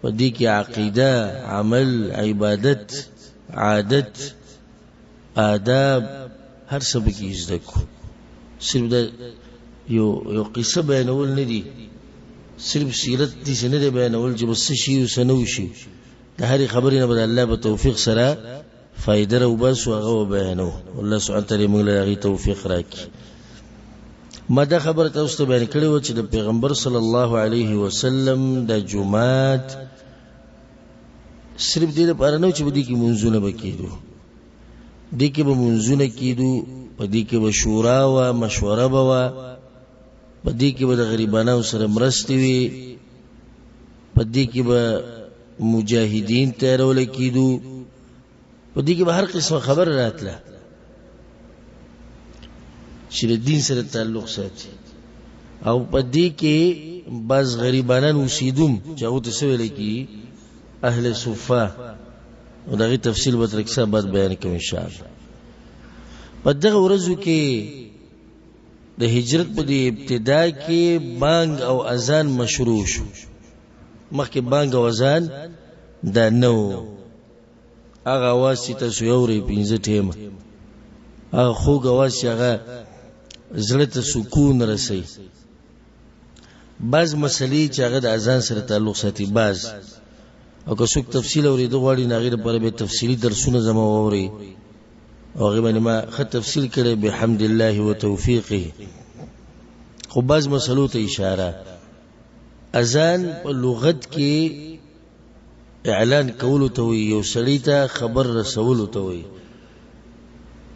په دې کې عقیده، عمل، عبادت، عادت، آداب هر څه پکې زده کو. صرف د یو قصه بیانول نه دي، صرف سیرت دې نه دی بیانول چې بس شي او سنو شي. د هرې خبرې نه به الله په توفیق سره فائدہ راو باسو هغه بیانو. الله سبحانه تعالی موږ له هغې توفیق راکړي. ما دا خبره تاسو ته بیان کړې وه چې د پیغمبر صلی الله علیه وسلم د جمعات صرف دې لپاره نه و چې په دې کې منځونه به کېدو، دې کې به منځونه کېدو، په دې کې به شورا وه، مشوره به وه، په دې کې به د غریبانو سره مرستې وي، په دې کې به مجاهدین تیارول کېدو، په دې کې به هر قسمه خبر راتله چې د دین سره تعلق ساتي. او په دې کې بعض غریبانان اوسېدوم چې هغو ته څه ویلی کېږي؟ اهل صفه. او د هغې تفصیل به تر کیسه بعد بیان کوم انشاءالله. په دغه ورځو کې د هجرت په دې ابتدا کې بانګ او اذان مشروع شو. مخکې بانګ او اذان دا نه و. هغه اواز چې تاسو اورئ 5 ټیمه، هغه خوږ اواز چې هغه زړه ته سکون رسوي. بعض مسلې چې هغه د اذان سره تعلق ساتي، بعض او که څوک تفصیل اورېدو غواړي نو هغې لپاره به تفصیلي درسونه زما واورئ او هغې باندې ما ښه تفصیل کړی بحمد الله و توفیقه. خو بعض مسلو ته اشاره. اذان په لغت کې اعلان کولو ته وایي، یو سړي ته خبر رسولو ته وایي.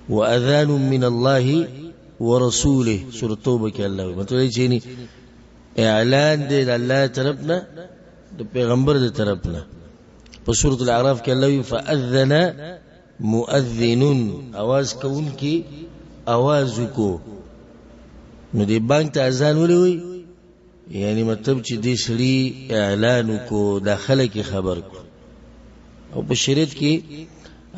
واذان من الله ورسوله سورة توبه کې الله وایي، مطلب یې چې اعلان دی د الله طرف نه، د پیغمبر د طرف نه. په سورة الاعراف کې الله وایي فاذن مؤذن، आवाज کون کی आवाज کو. نو دې بانک ته اذان ولې وایي؟ یعنی مطلب چې دې سړي اعلان کو، داخله کې خبر کو. او په شریعت کې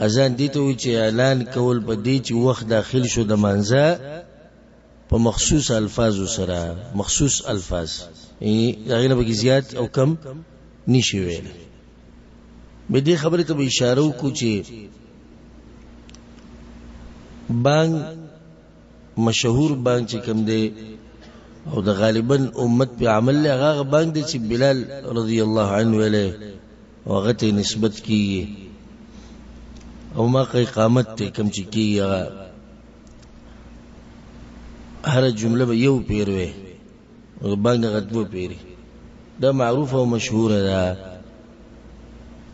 اذان دې ته وایي چې اعلان کول په دې چې وخت داخل شو د مانځه په مخصوص الفاظو سره، مخصوص الفاظ، یعنی هغې نه پکې زیات او کم نشي ویلی. به دې خبرې ته به اشاره وکړو چې بانګ مشهور بانګ چې کوم دی او د غالبا امت په عمل له هغه بانګ دی چې بلال رضی الله عنه ویلی او هغه ته نسبت کیږي. او ما اقامت ته کوم چې کیږي هغه هر جمله به یو پیر وي او بانګ هغه دوه پیري. دا معروف او مشهور ده.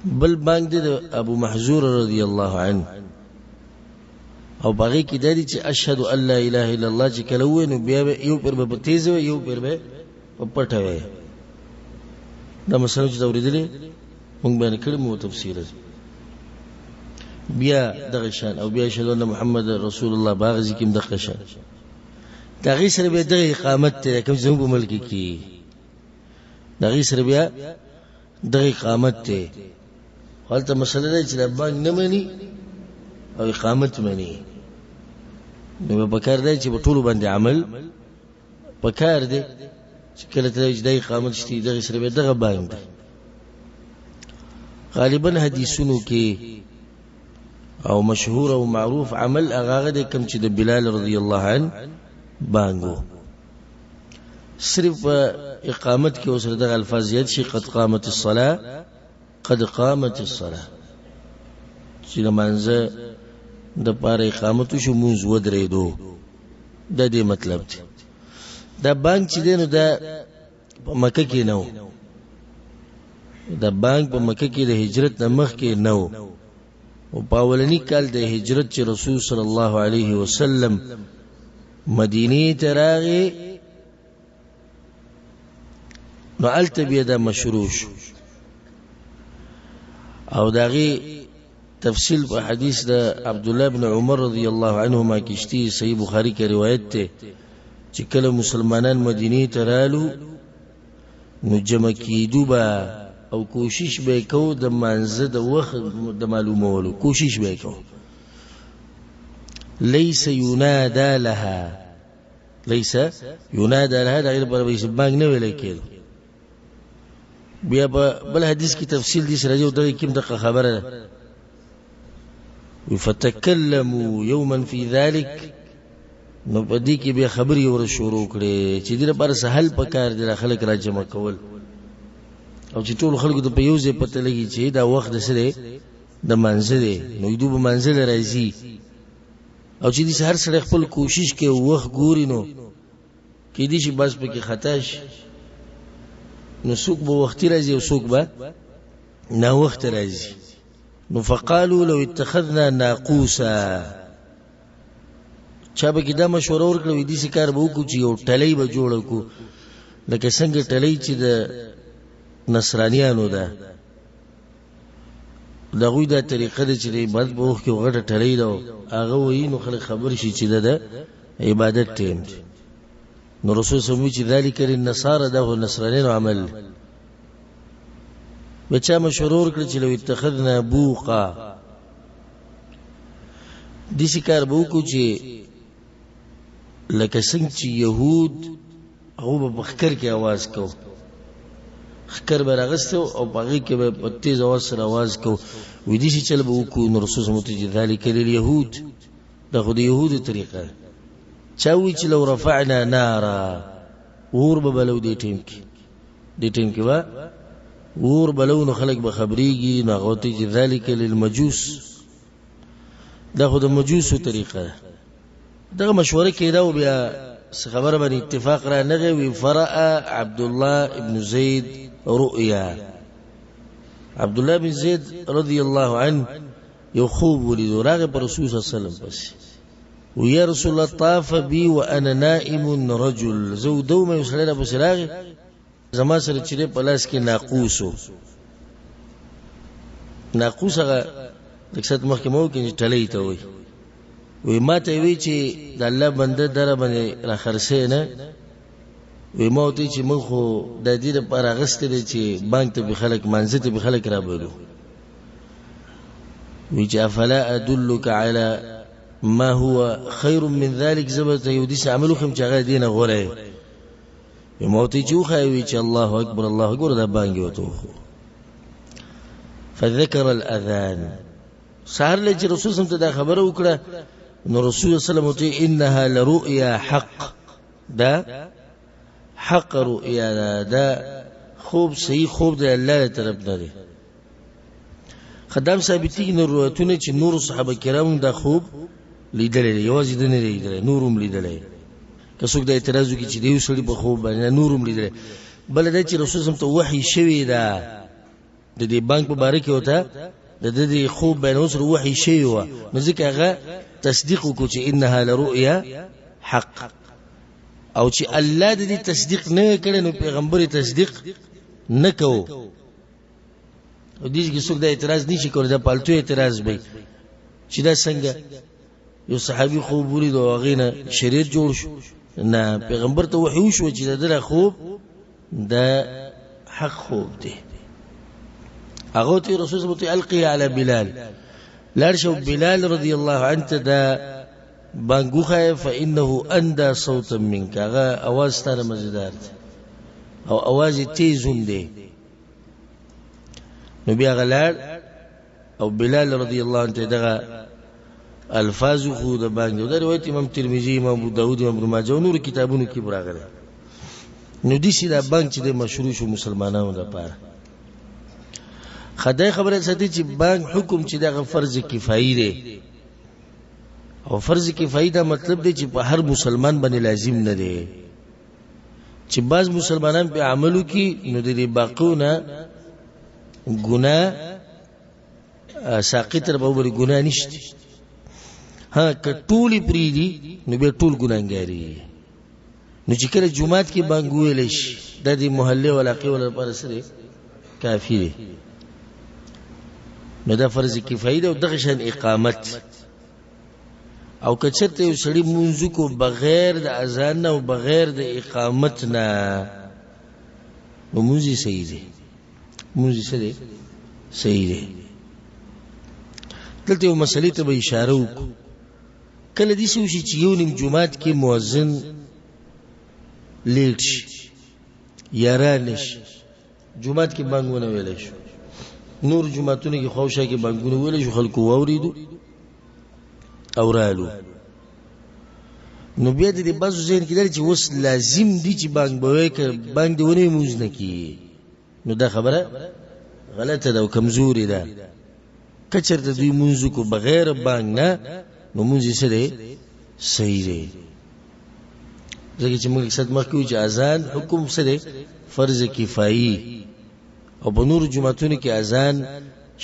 بل بانګ دی د ابو محذور رضی الله عنه او باغی کې دا دی چې اشهد ان لا اله الا الله چې کله ووایي نو بیا به یو پیر به په تیز وي، یو پیر به په پټه وي. دا مسله چې دا اورېدلې مونږ بیان کړې مو تفصیل بیا دغه شان. او بیا اشهد ان محمد رسول الله باغ ذکر دغه شان. دا غي سره به دغه اقامت ته کوم زموږ په ملک کې دا غي سره بیا دغه اقامت ته حالت مسله ده چې د بانګ نه مني او اقامت مني. نو په کار دی چې په ټولو باندې عمل په کار دی چې کله ته د اقامت شتي دغه سره به دغه بانګ دی. غالبا حدیثونو کې او مشهور او معروف عمل هغه دی کوم چې د بلال رضی الله عنه بانګو. صرف اقامت کې اوسره دغه الفاظ زیات شي قد قامت الصلاه، قد قامت الصلاه، چې لمانځه د پاره اقامت شو مونږ ودرېدو. دا دې مطلب دی. دا بانګ چې دی نو دا په مکه کې نه و. دا بانګ په مکه کې د هجرت نه مخکې نه و. او په اولني کال د هجرت چې رسول صلی الله علیه وسلم مدینې ته راغی نو هلته بیا دا مشروع شو. او د هغې تفصیل په حدیث د عبدالله بن عمر رضی الله عنهما کې شته، صحیح بخاري کې روایت ته چې کله مسلمانان مدینې ته رالو نو جمع کېدو به او کوشش به یې کوو د مانځه د وخت د معلومولو کوشش به یې کوو. لیس ینادا لها، لیس ینادا لها د هغې لپاره به بانګ نه ویلی کېدو. بیا بل حدیث کی تفصیل دي سره یو دغه کوم دغه خبره ده فتکلموا یوما فی ذلک نو پدې کې به خبري ور شروع کړي چې دې لپاره سهل پکار دي خلک را جمع کول او چې ټول خلکو ته په یو ځای پته لګي چې دا وخت سره د منځل نو دوی به منځل راځي او چې دې هر سره خپل کوشش کوي وخت ګوري نو کې دې شي بس پکې خطا شي نو څوک به وخت راځي او څوک به نه وخت راځي نو فقالوا لو اتخذنا ناقوسا چا به دا مشوره ورکړه دې سې کار به وکړو چې یو ټلۍ به جوړ کړو لکه څنګه ټلۍ چې د نصرانیانو ده دغوی دا طریقه ده چې د عبادت په وخت کې غټه ټلۍ ده هغه وایي نو خلک خبر شي چې د عبادت ټیم نو رسول صلی الله علیه وسلم چې ذلک للنصارى ده نصرانیانو عمل بچا مشوره ورکړه چې لو اتخذنا بوقا دې سې کار به وکړو چې لکه څنګه چې يهود هغه په خکر کې आवाज کو خکر به راغستو او باغی کې به په تیز आवाज سره आवाज کو وې دې چې چل به وکړو نو رسول الله صلی الله علیه وسلم لليهود دا خو د يهودو طریقه چاوي چې لو رفعنا نارا ور به بلو دې ټیم کې وا ور بلو نو خلک به خبريږي نو غوتی چې ذالک للمجوس دا خو د مجوسو طریقه ده دغه مشوره کې دا بیا خبره باندې اتفاق را نغی وی فرأ عبد الله ابن زید رؤيا عبد الله بن زید رضی الله عنه یو خوب ولید راغه پر رسول صلی الله علیه وسلم بس ويا رسول الله طاف بي وانا نائم رجل زو دومه وسلره بس راغه زما سره چې په لاس کې ناقوس هغه دکست مخکمو کې ټلې ته وي وی ما ته وی چې د الله بنده در باندې را خرڅې نه وی ما ته چې موږ خو د دې لپاره غستې چې بانک ته به خلک منځ ته به خلک را بولو وی چې افلا ادلک علی ما هو خير من ذلك زبط يوديس عملو خم چې هغه دینه غوړې وی ما ته چې وی چې الله اکبر دا بانګ وته فذكر الاذان سهر لچ رسول صلی الله علیه وسلم ته خبره وکړه نو رسول صلی الله علیه وسلم انها لرؤيا حق دا حق رؤيا دا خوب صحیح خوب د الله طرف نه دی خدام ثابتي نو روایتونه چې نور صحابه کرام دا خوب لیدل یوازې د نه لیدل نورم لیدل که څوک د اعتراض کوي چې دیو سړي په خوب باندې نورم لیدل بل دا چې رسول صلی الله علیه وسلم ته وحی شوی دا د دې بانک په اړه کې وته د دې خوب باندې اوس وحی شوی و نو ځکه هغه تصدیق وکړي چې انها لرؤيا حق او چې الله دې تصدیق نه کړي نو پیغمبر تصدیق نه کوو او دې کې څوک د اعتراض نشي کولای دا پالتو اعتراض به چې دا څنګه یو صحابي خوب ولید او غینه شریعت جوړ شو نه پیغمبر ته وحی شو چې دا خوب دا حق خوب دی هغه ته رسول الله صلی القي على بلال لارشو بلال رضی الله عنه دا بانګوخه فانه اندى صوتا منك هغه आवाज ستاره مزیدار او आवाज تیزوم دی نو بیا غلال او بلال رضی الله عنه دغه الفاظ خو د بانګ د روایت امام ترمذی امام ابو داود امام ابن ماجه نور کتابونو کې براغله نو دي چې دا بانګ چې د مشروع شو مسلمانانو لپاره خدای خبره ساتي چې بانګ حکم چې دغه فرض کفایي دی او فرض کفایي دا مطلب دی چې په هر مسلمان باندې لازم نه دی چې بعض مسلمانان په عملو کې نو د باقونه ګناه ساقط تر به ګناه نشته ها کټولي پریدي نو به ټول ګناګاری نو چې کله جمعات کې بانګ ویل شي د دې محله ولاقي ولا پر سره کافی دی نو دا فرض کفایي دی او دغه شان اقامت او کچته یو سړی منځ کو بغیر د اذان او بغیر د اقامت نه نو منځي صحیح دی منځي صحیح دی دلته یو مسلې ته به اشاره وکړو کله دې شي چې یو نیم جمعات کې مؤذن لیټ شي یا رانش جمعات کې بانګونه ویل شو نور جمعتونه کې خوښه کې بانګونه ویل شو خلکو واوریدو اورالو نو بیا دې بازو ذهن کې لري چې وس لازم دي چې بانګ بوي ک بانګ دی ونه موز نه کی نو دا خبره غلطه ده او کمزوري ده کچرته دوی موزو کو بغیر بانګ نه نو موږ یې سره صحیح دی ځکه چې موږ صد مخکې چې اذان حکم سره فرض کفایي او په نور جمعتونو کې اذان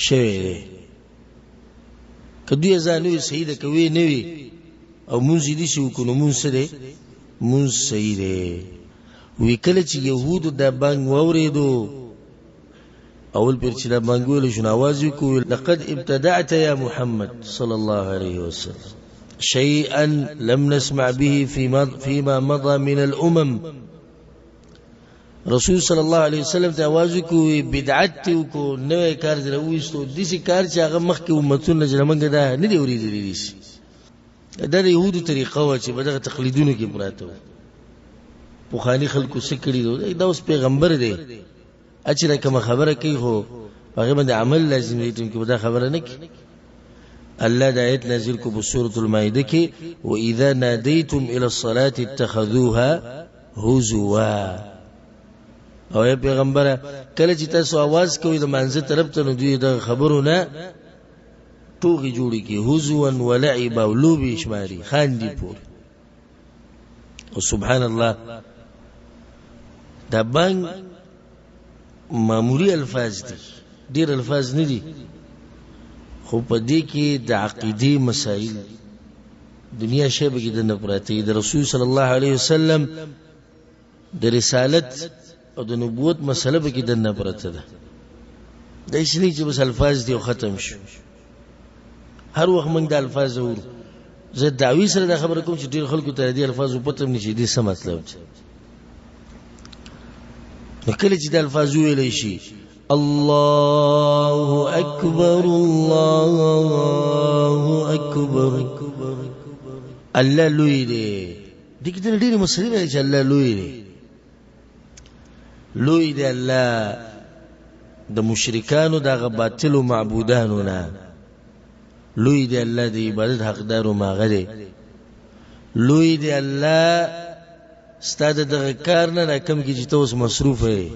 شوی دی کدی اذان وي صحیح ده کوي نه وي او موږ دې شو کو نو موږ سره موږ صحیح دی وی کله چې يهودو د بانګ ووریدو اول پر چې دا بانګ ویل شو आवाज وکړو لقد ابتدعت يا محمد صلى الله عليه وسلم شيئا لم نسمع به فيما مضى من الامم رسول صلی الله علیه وسلم ته आवाज وکوي بدعت کو نوې کار درويستو د دې کار چې هغه مخکې امتونه جلمنګ ده نه دی اوریدلی دي دا د يهودو طریقه و چې بدغه تقلیدونه کې پراته په خالي خلکو سکړي دا اوس پیغمبر دی اچره کوم خبره کوي خو هغه باندې عمل لازم دی ته کې دا خبره نه کی الله د آیت نازل کو په سورۃ المائده کې واذا ناديتم الى الصلاه اتخذوها هزوا او یا پیغمبر کله چې تاسو आवाज کوئ د منځ طرف ته نو دوی د خبرونه ټوغي جوړي کې هزوا ولعب او لوبي شماري خاندي پور او سبحان الله دا بانګ معمولی الفاظ دي ډیر الفاظ نه دي خو په دې کې د عقیدې مسائل دنیا شیبه کې د نفراتي د رسول صلی الله علیه وسلم د رسالت او د نبوت مسله به کې د نفرت ده د اسنی چې بس الفاظ دي او ختم شو هر وخت موږ د الفاظ ور زه دعوی سره د خبره کوم چې ډیر خلکو ته دې الفاظ پته نشي دي څه مطلب دی نو کله چې د الفاظ ویل شي الله اکبر الله اکبر الله لوی دی دغه ډېر مسلې چې الله لوی دی لوی دی الله د مشرکانو دغه باطل او معبودانو نه لوی دی الله د عبادت حقدار او ماغره لوی دی الله ستاد دغه کار نه کم کی چې تاسو مصروف یې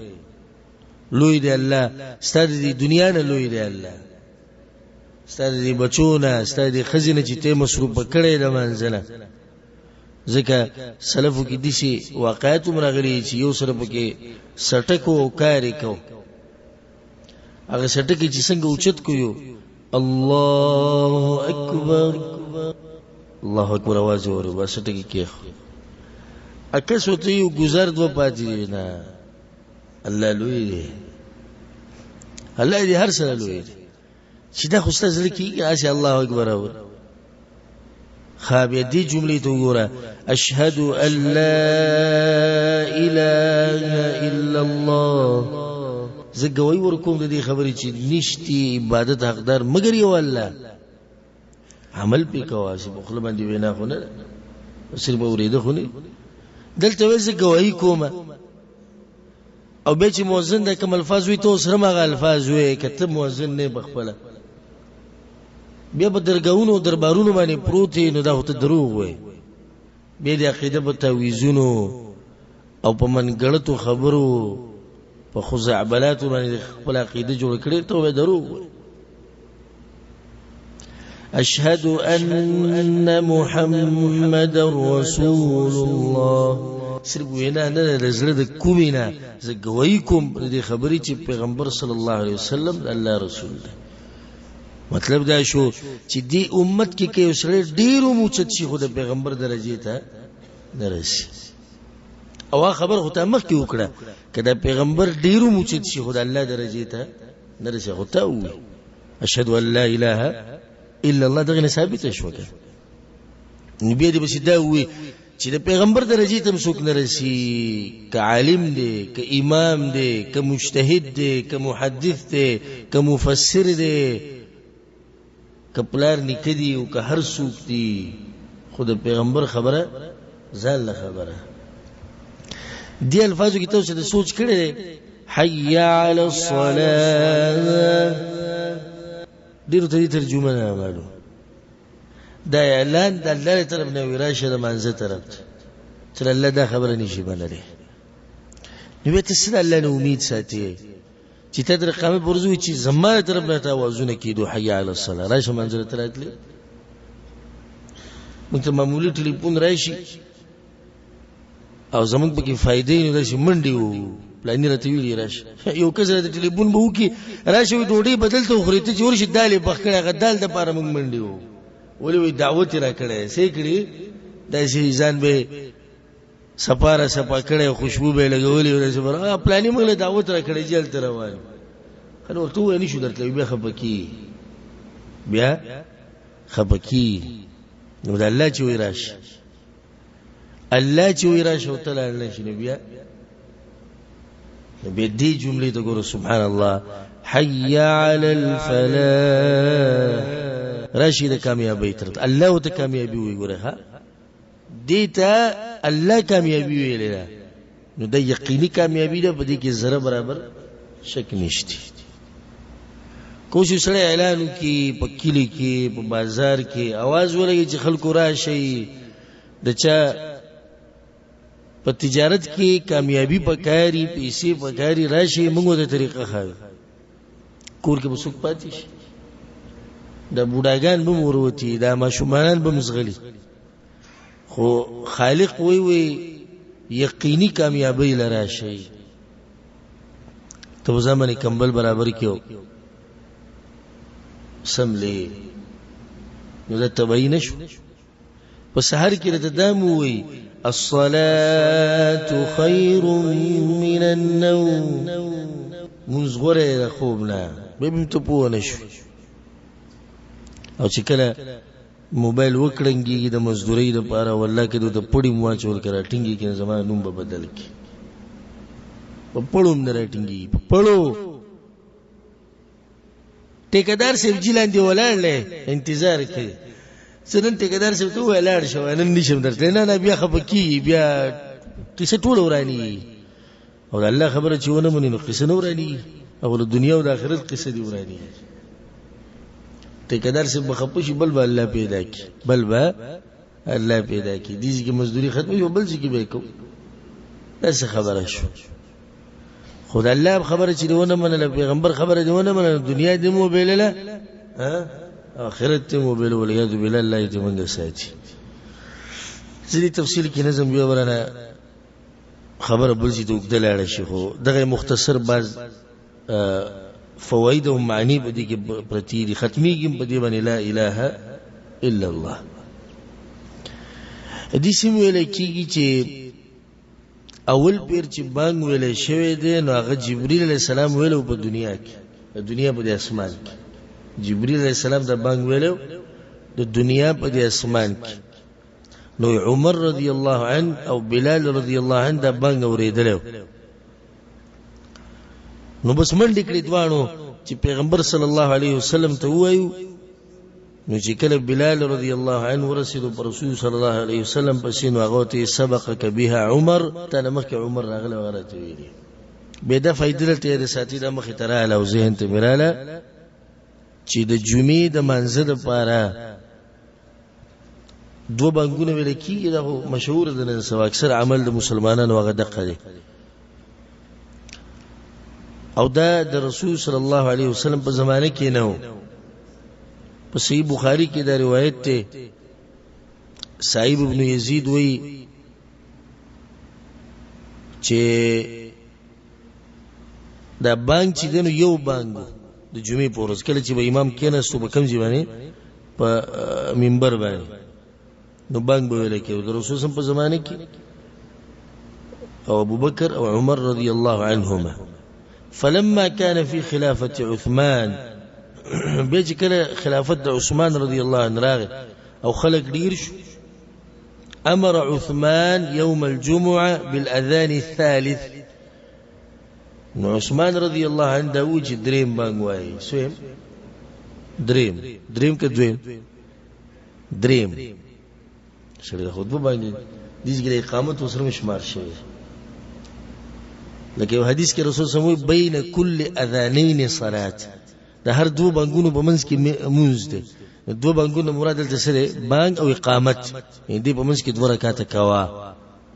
لوی دی الله ستاد د دنیا نه لوی دی الله ستاد د بچونه ستاد د خزینه چې ته مصروف کړي د منځنه ځکه سلفو کې دي شي واقعیت مرغلي چې یو سره پکې سټکو کاری کو هغه سټکی چې څنګه اوچت کویو الله اکبر الله اکبر आवाज وره بس ټکی کې اکه سوته یو گزار دو پاتې نه الله لوی دی الله دې هر سره لوی دی چې دا خو ستاسو لکه اسی الله اکبر اور خابې دې جملې ته وګوره اشهد ان لا اله الا الله زګوي ورکوم د دې خبرې چې نشتی عبادت حقدار مگر یو الله عمل پې کواسي په خپل باندې وینا خو نه صرف اوریده خو نه دلته وځي گواہی کومه او به چې مؤذن د کوم الفاظ وي ته سره مغه الفاظ وي کته مؤذن نه بخپله بیا په درګاونو دربارونو باندې پروتي نو دا هوته دروغ وي به د عقیده په تعویذونو او په منګړتو خبرو په خزعبلات باندې خپل عقیده جوړ کړي ته وي دروغ وي اشهد ان محمد رسول الله صرف وینا نه رزله د کومینا ز گوی کوم د خبرې چې پیغمبر صلی الله علیه وسلم الله رسول دی مطلب دا شو چې دی امت کې کې اوسره ډیرو موچت شي خو د پیغمبر درجه ته درسي او خبر خو ته مخ کې وکړه کله پیغمبر ډیرو موچت شي خو د الله درجه ته درسي خو ته وي اشهد ان لا اله الا الله دغه ثابت شو کړه نبی دې بس دا وي چې د پیغمبر درجه ته مسوک نه رسی ک عالم دی ک امام دی ک مجتهد دی ک محدث دی ک مفسر دی ک پلار نکدي او ک هر څوک دی خود پیغمبر خبره ځان له خبره دی الفاظو کې تاسو د سوچ کړی حي على الصلاة ډیرو ته دې ترجمه نه معلوم دا اعلان د الله طرف نه وراشه د منځه طرف چې الله دا خبره نشي منلې نو به تاسو الله نه امید ساتي چې تدر قامه برزوي چې زماره طرف نه توازن کیدو حي على الصلاة راشه منځه تراتلی موږ ته معمولی ټلیفون راشي او زمونږ پکې فائدې نه راشي منډي وو پلان راته ویلی راشه یو کس راته ټلیفون به وکي راشه وي ډوډۍ بدل ته خوري ته جوړ شي دالې بخکړه غدال د پاره موږ منډي وو ولې وي دعوت را کړې سې کړې داسې ځان به سپاره سپا کړې خوشبو به لګولې ورسې بر پلانې موږ له دعوت را کړې جل تر روان خو ورته وې نشو درته بیا خپکی بیا خپکی نو د الله چې وی راشه الله چې وی راشه وتعالى الله شي بیا به دې جملې ته ګورو سبحان الله حي على الفلاح راشد کامیابی تر الله ته کامیابی وی ګوره ها دیتا الله کامیابی ویل نو د یقیني کامیابی ده په دې کې ذره برابر شک نشته کوشش سره اعلان کی په کلی کې په بازار کې आवाज ولګي چې خلکو راشي د چا په تجارت کې کامیابی پکاري پیسې پکاري راشي موږ د طریقه خاوي کور کې بسوک پاتې شي د بوډاګان به مروتی د ماشومان به مزغلي خو خالق وی یقیني کامیابی لراشي ته زمانه کمبل برابر کیو سملی نو دا تبعی شو په سحر کې د دامو وی الصلاة خير من النوم منځ غره د خوب نه به ته پوه نشو او چې کله موبایل وکړنګي د مزدوري لپاره والله کې د پړی مو چول کړه ټینګي کې زما نوم به بدل کی په پړوم نه راټینګي په پړو ټیکدار سیف جیلان دی ولاړل انتظار کوي سنن ټیکدار سیف ته ولاړ شو نن نشم درته نه بیا خپکی بیا کیسه ټول ورانی او الله خبره چې ونه مونږ نو قصه نو ورانی او د دنیا او د آخرت قصه دی ورانی ټیکدار سیف بخپشي بل الله پیدا کی بل الله پیدا کی دې کې مزدوري ختمه یو بل ځکه به کو داسه خبره شو خدای الله خبره چې ونه منله پیغمبر خبره دی ونه منله دنیا دې مو بیلله ها آخرت مو بیل ولیاذ بالله الله دې موږ ساتي ځینې تفصیل کې نظم یو ورانه خبره بل چې دوګدل اړه شي خو دغه مختصر باز فواید او معنی په دې کې پرتی دي ختميږي په دې باندې لا اله الا الله دې سیم ویل کېږي چې اول پیر چې بانګ ویل شوی دی نو هغه جبرئیل علیه السلام ویلو په دنیا کې د دنیا په اسمان کې جبرئیل علیه السلام د بانګ ویلو د دنیا په اسمان کې نو عمر رضی الله عنه او بلال رضی الله عنه د بانګ اوریدل نو بس منډې کړې دوانو چې پیغمبر صلی الله علیه وسلم ته وایو نو چې کله بلال رضی الله عنه ورسېدو پر رسول صلی الله علیه وسلم پسې نو هغه ته سبقک بها عمر ته مخکې عمر راغله ورته ویلي به دا فائدې ته د ساتي د مخې تراله او ذهن ته مراله چې د جمعې د منځ لپاره دو بانګونه ویل کیږي دا مشهور ده نن سبا اکثر عمل د مسلمانانو هغه دقه دی او دا د رسول صلی الله علیه وسلم په زمانه کې نه و په صحیح بخاری کې دا روایت ته صاحب ابن یزید وی چې دا بانګ چې دنو یو بانګ د جمعې په ورځ کله چې به امام کېناستو په کوم ځای باندې په منبر باندې نو بانګ به ویل کېږي د رسول صلی په زمانه کې او ابو بکر او عمر رضی الله عنهما فلما كان في خلافة عثمان بيجي كلا خلافة عثمان رضي الله عنه راغب او خلق ديرش امر عثمان يوم الجمعة بالاذان الثالث عثمان رضي الله عنه داوجي دريم بانواي سويم دريم كدويم دريم شريط خطبه باندې دې کې اقامت وسره مشمار شوی لکه یو حدیث کې رسول سموي بین کل اذانین صلات، د هر دو بانګونو په منځ کې مونځ دی. دو بانګونو مراد دلته سره بانګ او اقامت، دې په منځ کې 2 رکعاته کوا.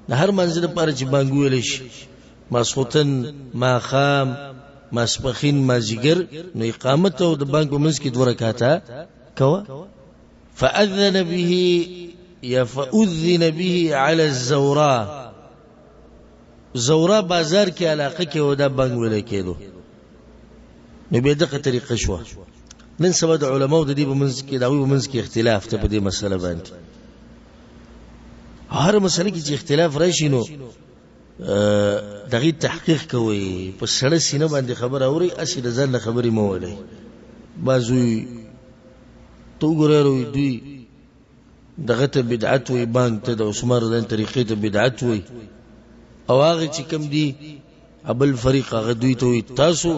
د هر منځ لپاره چې بانګ ویل شي، ماسخوتن، ماخام، ماسپخین، مازیګر، نو اقامت او د بانګ په منځ کې 2 رکعاته کوا. فاذن به یا فاذن به على الزوراء، زورا بازار کې علاقه کې ودا بانګ ویل کېدو. نو به دغه طریقه شو. نن سبا د علماو د دې په منځ کې داوی په منځ کې اختلاف ته په دې مسله باندې. هر مسله کې چې اختلاف راشي نو دغه تحقیق کوي، په سړی سینه باندې خبر اوري، اسی د ځان خبرې مو ولې. بازوی تو ګورو دوی دغه ته بدعت وي، بانګ ته د عثمان رضی طریقې ته بدعت وي، او هغه چې کوم دي ابل فریق هغه دوی ته وي تاسو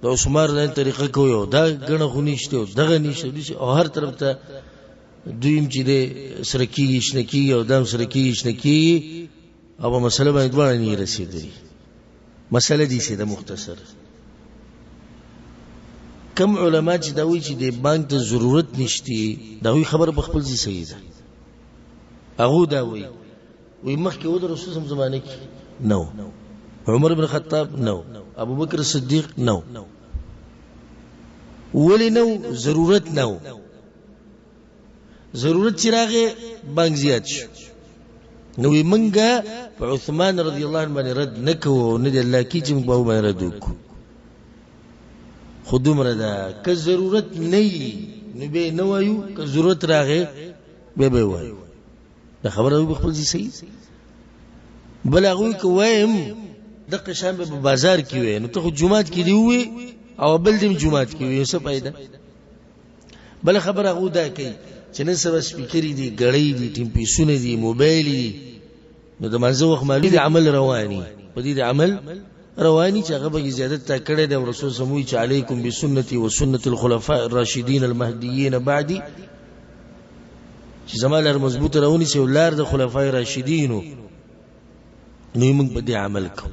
د عثمان رضی طریقه کوي، او دا غنه خو نشته او دغه نشته، او هر طرف ته دویم چې د سرکی شنکی او دام سرکی شنکی، او مسله باندې دوه نه رسیدي. مسله دي سي د مختصر کم علما چې دا وی چې د بانک ته ضرورت نشتی، دا وی خبر په خپل ځای صحیح ده. هغه دا وی مخکې و د رسول الله زمانه کې نو، عمر بن خطاب نو، ابو بکر صدیق نو، ولی نو ضرورت نو، ضرورت چې راغی بانک زیات شو. نو منګه په عثمان رضی الله عنه باندې رد نکوه، نه دی الله کی چې موږ به باندې رد وکړو. خود عمر دا که ضرورت نه نو به نه وایو، که ضرورت راغی به وایو. دا خبره به خپل ځای صحیح. بل هغه کویم دغه شان په بازار کې وي، نو ته جمعات کې دی وي او بل دیم جمعات کې وي، څه پیدا. بل خبره هغه دا کوي چې نن سبا سپیکرې دي، غړې دي، ټیم پیسونه دي، موبایل دي، نو د منځ وخت مالي عمل رواني، په دې عمل رواني چې هغه به زیادت تا کړی د رسول سموي چې علیکم بسنتي وسنت الخلفاء الراشدین المهدیین بعدي، چې زماله مضبوط راونی چې ولار د خلفای راشدینو. نو موږ په دې عمل کوو.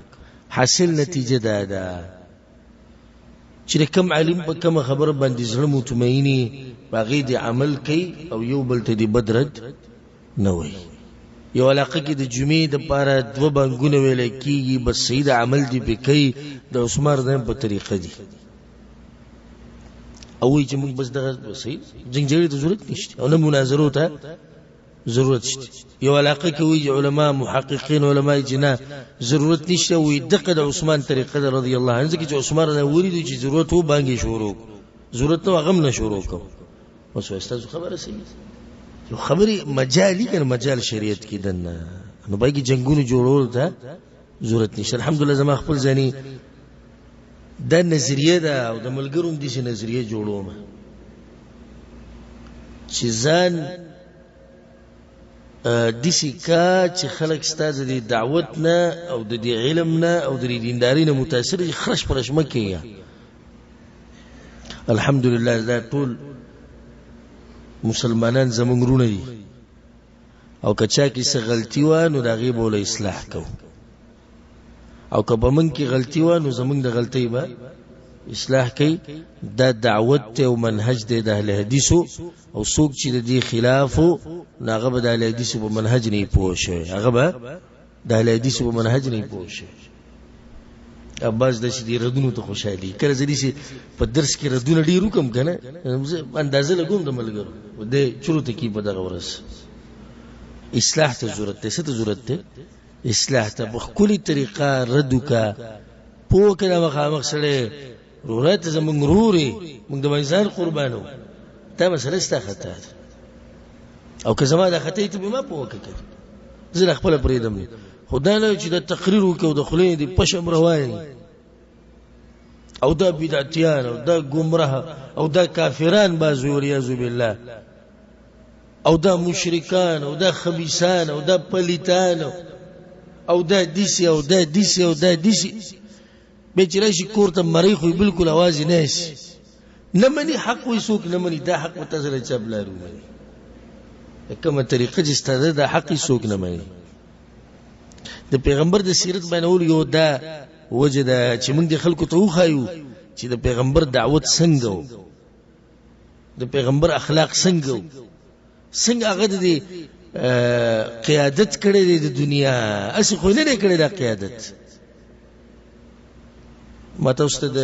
حاصل نتیجه ده چې کوم عالم په کوم خبره باندې زړه مطمئني باغې دې عمل کوي، او یو بل ته دې بدرد نه وي. یو علاقه کې د جمعې د پاره 2 بانګونه ویل کیږي، بس صحیح عمل دې پکې د عثمان رضی په طریقه دي، او چې موږ بس دغه صحیح جنګجوړي ته ضرورت نشته، او نه مناظرو ته ضرورت شته. یو علاقه کې وی علماء محققین علماء جنا ضرورت نشته، وی دغه د عثمان طریقه رضی الله عنه، ځکه چې عثمان رضی ورید چې ضرورت و بانګي شروع، ضرورت نو غم نه شروع کو. اوس استاد خبره صحیح، یو خبري مجالي کنه مجال شریعت کې دنه، نو باقي جنگونو جوړول ته ضرورت نشته. الحمدلله زما خپل ځاني د نظریه ده، او د ملګروم دي چې نظریه جوړوم چې ځان دسی کا چې خلق ستاسو د دعوت نه او د علم نه او د دینداري نه متاثر دي، خرش پرش مکه. الحمدلله دا ټول مسلمانان زمونږ رونه دي، او کچا کې څه غلطي و نو دا غیب ول اصلاح کو، او که په من کې غلطي و نو زمونږ د غلطۍ به اصلاح کوي. دا دعوت او منهج دی د اهل حدیثو، او څوک چې د دې خلاف هغه به د اهل حدیثو په منهج نه پوه شي، هغه به د اهل حدیثو په منهج نه پوه شي. اباز د دې ردونو ته خوشالي کړه، ځدی چې په درس کې ردونه ډیرو کم کنه، اندازه لګوم د ملګرو و دې چروته کې په دغه ورس اصلاح ته ضرورت ده. څه ته ضرورت ده؟ اصلاح ته په خپل طریقه ردو کا پوه کړه. مخامخ سره ورته زمونږ روري موږ د انسان قربانو، دا مسله ستا خطا ده، او که زما د خطا ته به ما پوه کړه، زه خپل پریدم. خدای له چې د تقریر وکاو د خلې دی پشم روان، او دا بدعتيان، او دا گمراه، او دا کافران بازو ورياذ بالله، او دا مشرکان، او دا خبيثان، او دا پلیتان، او دا دیسی، او دا دیسی، او دا دیسی. بیچاره شي کور ته مری خو بالکل आवाज نه شي، نه مني حق وي څوک نه مني، دا حق متزله چبلارو مني، کومه طریقه چې ستاسو دا حق څوک نه مني. د پیغمبر د سیرت بیانول یو دا وجه دا چې موږ د خلکو ته وښایو چې د پیغمبر دعوت څنګه و، د پیغمبر اخلاق څنګه و، څنګه هغه د قیادت کړی دی د دنیا، اسی خو نه دی کړی دا قیادت. ما تاسو ته د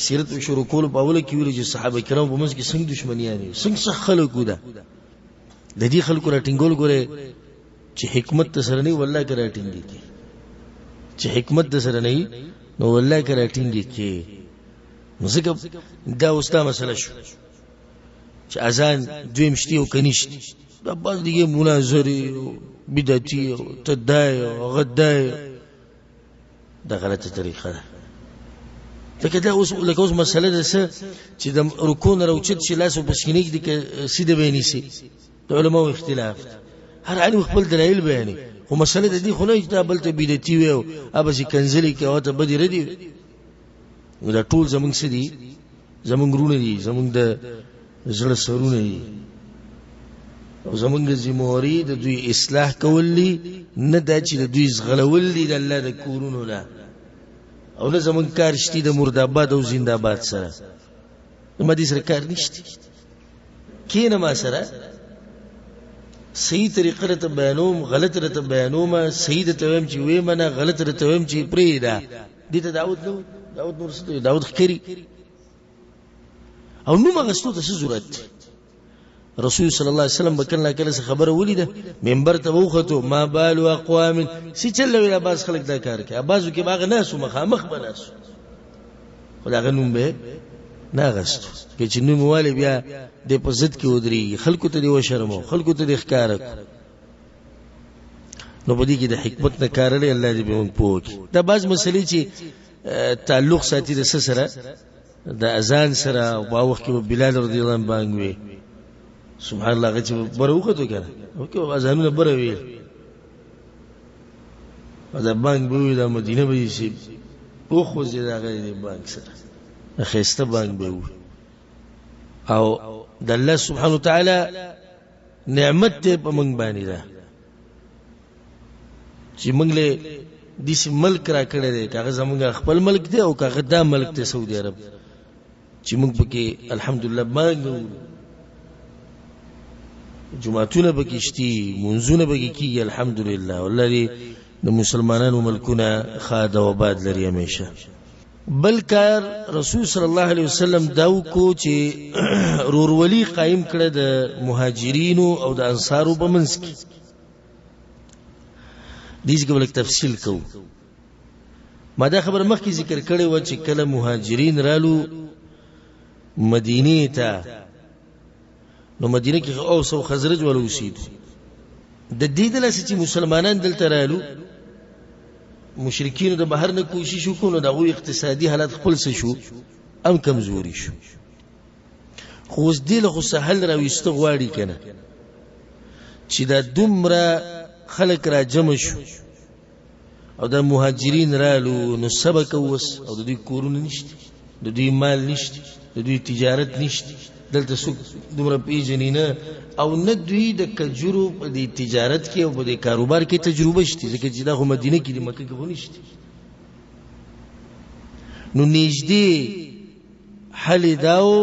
سیرت شروع کولو په اوله کې ویل چې صحابه کرام په منځ کې څنګه دشمنیان دي، څنګه خلکو ده د دې خلکو راټینګول ګوره چې حکمت سره نه والله کې راټینګي کی، چې حکمت سره نه نو والله کې راټینګي کی. نو ځکه دا اوستا مسله شو چې اذان دویم شتي او کنيشت دا بعض دیگه مناظری و بدعتی و تدای و غدای دا غلطه طریقه ده. لکه دا اوس مسله ده څه چې د رکوع نه راوچت شي لاس په سینې کې د سیده بینیسي د علماو اختلاف، هر عالم خپل دلایل بیانوي، خو مسله د دې خو نه چې دا بل ته بدعتي وي او ابسې کنځلې کوي او ته بدې ردي. دا ټول زمونږ څه دي، زمونږ رونه دي، زمونږ د زړه سرونه دي او زمونږ ذمہواري د دوی اصلاح کول دي، نه دا چې د دوی زغلول دي د الله د کورونو نه، او نه زمونږ کار شتي د مرداباد او زنداباد سره. ما دې سره کار نشته، کینه ما سره صحیح طریقه رته بیانوم، غلط رته بیانوم، صحیح ته ویم چې وې منه، غلط رته ویم چې پرې دا دې ته دعوت نو دعوت نور دعوت خيري او نو مغستو ته ضرورت. رسول صلی الله علیه وسلم بکله کله خبر ولیده منبر ته وخته ما بال اقوام سی چل ویلا باز خلق دا کار کوي، بازو کې باغ ناس مخامخ بناس خدا غنوم به ناغستو کې چې نو موالی بیا د پزت کې ودري خلکو ته دی و شرمو، خلکو ته دی ښکار. نو بدی کې د حکمت نه کار لري، الله دې به موږ پوهه. دا باز مسلې چې تعلق ساتي د سره د اذان سره او په وخت کې بلال رضی الله عنه باندې وي سبحان الله غچ بره وخته کنه او کې اذانونه بره وي دا باندې به د مدینه به شي په خو زیاده غي باندې سره خسته باندې به او د الله سبحانه وتعالى نعمت په موږ باندې ده چې موږ له دې ملک را کړی دی، کاغه زمونږ خپل ملک دی او کاغه دا ملک ته سعودي عرب چې موږ پکې الحمدلله باندې جمعتونه پکې شتي، منځونه پکې کیږي الحمدلله. والله د مسلمانانو ملکونه خاد او آباد لري همیشه. بل کار رسول صلی الله علیه وسلم داو کو چې رورولي قائم کړه د مهاجرینو او د انصارو په منځ کې. دیس کې ولک تفصیل کو. ما دا خبر مخکې ذکر کړی و چې کله مهاجرین رالو مدینه ته، نو مدینه کې اوس او خزرج ول اوسید. د دې د لاسه چې مسلمانان دلته رالو، مشرکین د بهر نه کوشش وکړو، د غوی اقتصادي حالت خپل څه شو ام کمزوري شو. خو اوس دې له سهل را وست غواړي کنه چې دا دومره خلق را جمع شو او د مهاجرین رالو، نو سبق اوس او د دوی کورونه نشته، د دوی مال نشته، د دوی تجارت نشته، دلته څوک دومره پیژني نه، او نه دوی د کجورو په دې تجارت کې او په دې کاروبار کې تجربه شته، ځکه چې دا خو مدینه کې د مکه کې نشته. نو نږدې حل داو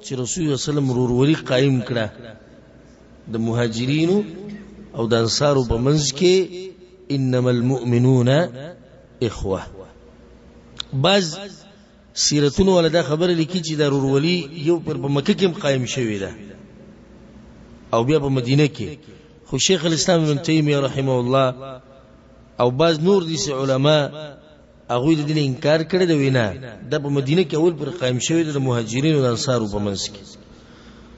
چې رسول الله صلی الله علیه وسلم ورورولي قائم کړه د مهاجرینو او د انصارو په منځ کې. انما المؤمنون اخوه. بعض سیرتونو ولدا خبره لیکي چې د ورورولي یو پر په مکه کې قائم شوی ده او بیا په مدینه کې. خو شیخ الاسلام ابن تیمیه رحمه الله او بعض نور دي علماء هغه د دې انکار کړی دی، وینا د په مدینه کې اول پر قائم شوی د مهاجرین او انصارو په منځ کې.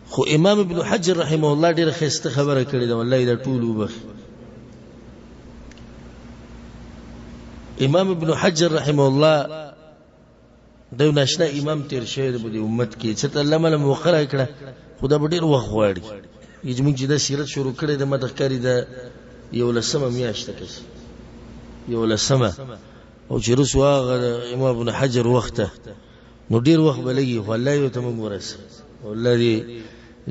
خو امام ابن حجر رحمه الله ډیره خسته خبره کړې ده، والله دا ټول وبخ. امام ابن حجر رحمه الله د ناشنا امام تیر شوی د امت کې چې الله مله موخره کړه، خدا به ډیر وخت غواړي. یجمع چې د سیرت شروع کړي د مدخکاری د یو لسمه میاشته کې یو لسمه او چې رسو هغه امام ابن حجر وخته نو ډیر وخت بلګي، والله یو تم ورس والله دې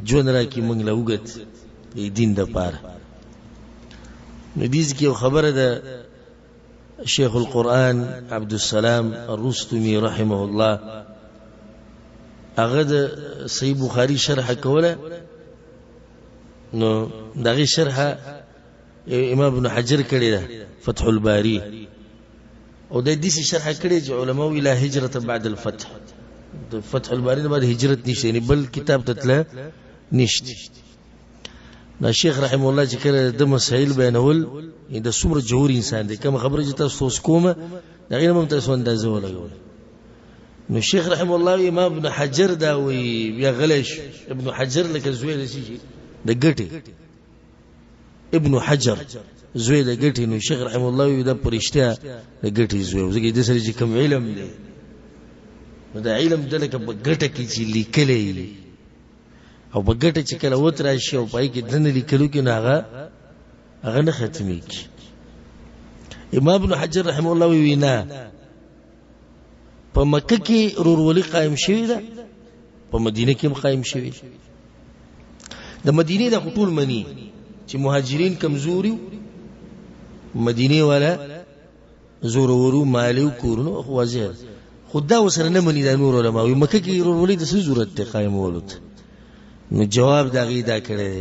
جون را کی موږ له وګت دې دین د پاره. نو دې کې خبره ده شيخ القرآن عبد السلام الرستمي رحمه الله اغد صحیح بخاری شرح کوله نو دغه شرح امام ابن حجر کړی ده فتح الباری او د دې شرح کړی چې علماء الى هجرت بعد الفتح د فتح الباری بعد هجرت نشته یعنی بل کتاب تتله نشته نو شیخ رحم الله چې کړه د مسائل بیانول د څومره جوړ انسان دی کوم خبره چې تاسو کومه دغه هم تاسو اندازه ولګول نو شیخ رحم الله امام ابن حجر دا وی بیا غلش ابن حجر لکه زوی د شي د ګټي ابن حجر زوی د ګټي نو شیخ رحم الله دا پرشتیا د ګټي زوی زګي د سره چې کوم علم دی نو دا علم دلته په ګټه کې چې لیکلې او په ګټه چې کله وت راشي او پای کې دنه لیکلو کې هغه نه ختمي کی امام ابن حجر رحم الله وینا په مکه کې رورولي قائم شوی ده په مدینه کې قائم شوی د مدینه د خطول منی چې مهاجرین کمزوري مدینه والا زورورو مالیو کورونو واځي خدا وسره نه منی د نور علماء مکه کې رورولي د څه ضرورت ته قائم ولوت نو جواب دا غي دا کړي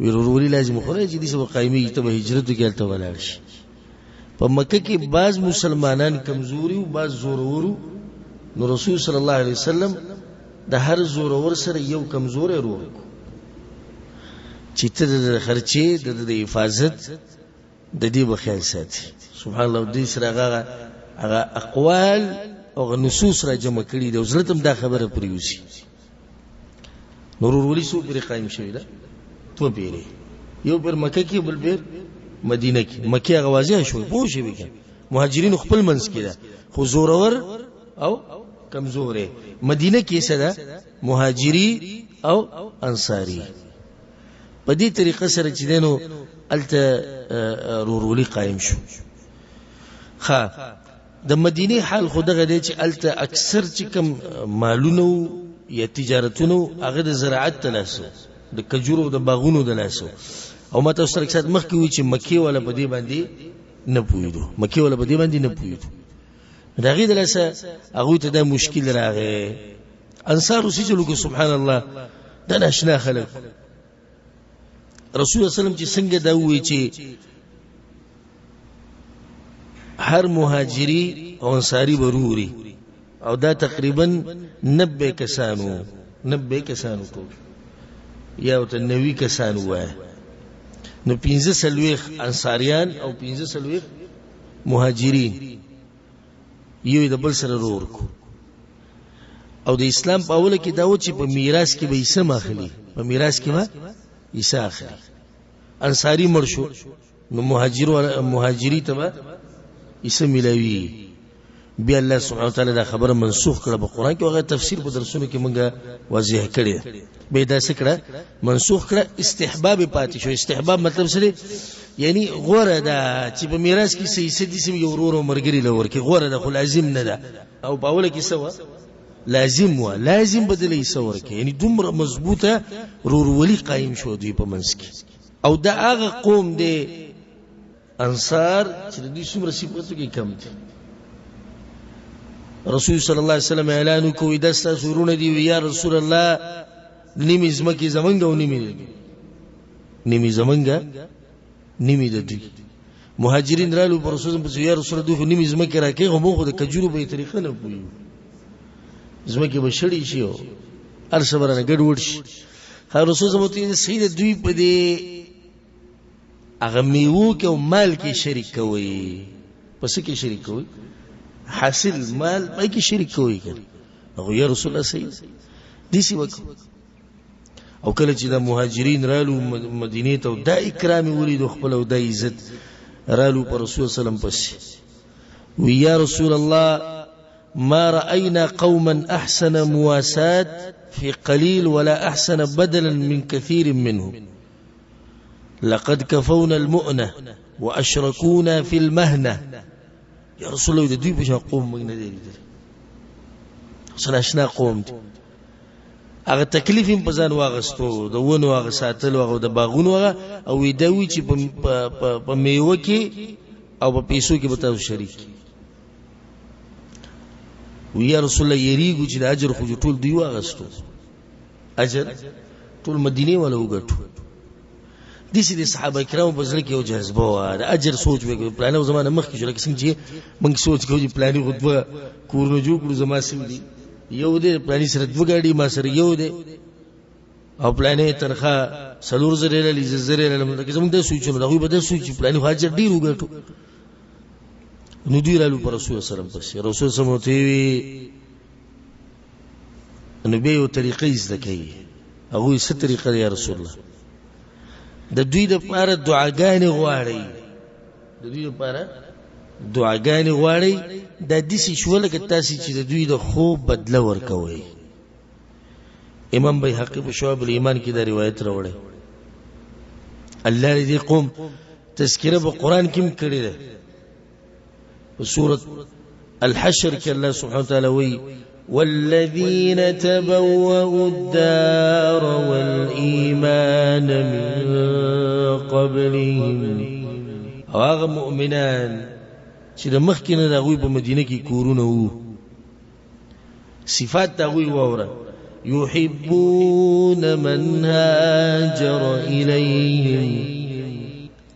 ورورولي لازم خو چې دې سبا قائمي ته هجرت کې ته ولاړ شي په مکه کې بعض مسلمانان کمزوري او بعض زورورو نو رسول صلی الله علیه وسلم د هر زورور سره یو کمزور ورور چې ته د خرچې د حفاظت د دې بخیل ساتي سبحان الله دې سره هغه اقوال او نصوص را جمع کړي د حضرتم دا خبره پریوسی نور ولی سو پر قائم شوی دا تو پیری یو پر مکه کې بل پیر مدینه کې مکه غوازی شو پوه شي وکړه مهاجرین خپل منځ کې دا خو زورور او کمزور مدینه کې سره مهاجری او انصاری په دې طریقه سره چې دینو الته رورولي قائم شو ها د مدینه حال خدغه دی چې الته اکثر چې کم مالونو یا تجارتونو هغه د زراعت تلاسو د کجورو د باغونو د لاسو او ماته سره اکثر مخکې وی چې مکی ولا په دې باندې نه پویدو مکی ولا په دې باندې نه پویدو دا غي د لاسه هغه ته د مشکل راغی انصار وسجلو کو سبحان الله دا ناشنا خلک رسول الله صلی الله علیه وسلم چې څنګه دا وی چې هر مهاجری او انصاری ضروري او دا تقریبا 90 کسانو ټول یا ته 90 کسانو وای نو 15 انصاریان او 15 مهاجرین یو د بل سره ورور کو او د اسلام په اوله کې دا و چې په میراث کې به یې سم اخلي په میراث کې به یې سم اخلي انصاری مړ شو نو مهاجری ته به یې سم ملوي بیا الله سبحانه وتعالى دا خبره منسوخ کړه په قران کې او تفسیر په درسونو کې مونږه واضح کړي به دا څه کړه منسوخ کړه استحباب پاتې شو استحباب مطلب څه یعنی غوړه دا چې په میراث کې سې سم یو ورور او مرګري لور کې غوړه د خو لازم نه ده او په اوله کې سوا لازم بدلې سور کې یعنی دومره مضبوطه رورولي قائم شو دی په منځ کې او دا هغه قوم دی انصار چې د دې څومره صفاتو کې کم دي رسول صلی الله علیه وسلم اعلان کوي دستا سورونه دی یا رسول الله نیمه زمکه زمنګ او نیمه زمنګ نیمه د دوی مهاجرین رالو پر رسول الله یا رسول الله نیمه زمکه راکې غو خو د کجورو به طریقه نه پوي زمکه به شړی شي او هر صبرنه ګډ وډ شي هر رسول الله سید دوی په دې هغه میوه کې او مال کې شریک کوي پس کې شریک کوي حاصل مال پای کې شریک کوي او یا رسول الله سید دیسی وک او کله چې د مهاجرین رالو مدینه ته د اکرام ولید خپل او د عزت رالو پر رسول صلی الله علیه وسلم پس وی یا رسول الله ما رأينا قوما احسن مواساة في قليل ولا احسن بدلا من كثير منهم لقد كفونا المؤنة واشركونا في المهنة یا رسول الله دوی په قوم موږ نه دی سناشنا قوم دي هغه تکلیف په ځان واغستو د ونه واغ ساتل او د باغونو او دوی چې په میوه کې او په پیسو کې به تاسو شریک وي. یا رسول الله یریږو چې د اجر خو ټول دی واغستو، اجر ټول مدینه ولا وګټو. دې چې د صحابه کرامو په ځل کې یو جذبه و، د اجر سوچ وکړو. پلانو زمانه مخکې شو، لکه څنګه چې موږ سوچ کوو چې پلاني خطبه کورونه جوړ کړو، زما سم دي یو دې پلاني سره دوه ګاډي، ما سره یو دې، او پلانې تنخواه 4,000 لري، لکه زموږ د سوچونو دغوی به د سوچ پلاني خو اجر ډېر وګټو. نو دوی رالو پر رسول الله سلام پسې. رسول سم ورته وی نو به یو طریقې زده کوي. هغوی څه طریقه دی یا رسول الله؟ د دوی دپاره دعاګانې غواړئ، د دوی دپاره دعاګانې غواړئ. دا داسې شوه لکه تاسې چې د دوی د خوب بدله ورکوئ. امام بیهقي په شعب الایمان کې دا روایت راوړی. الله دې قوم تذکره په قرآن کې هم کړې ده. په سورة الحشر کې الله سبحانه وتعالی وایي والذين تبوأوا الدار والإيمان من قبلهم، او هغه مؤمنان چې د مخکې نه د هغوی په مدینه کې کورونه وو، صفات د هغوی واوره. يحبون من هاجر إليهم،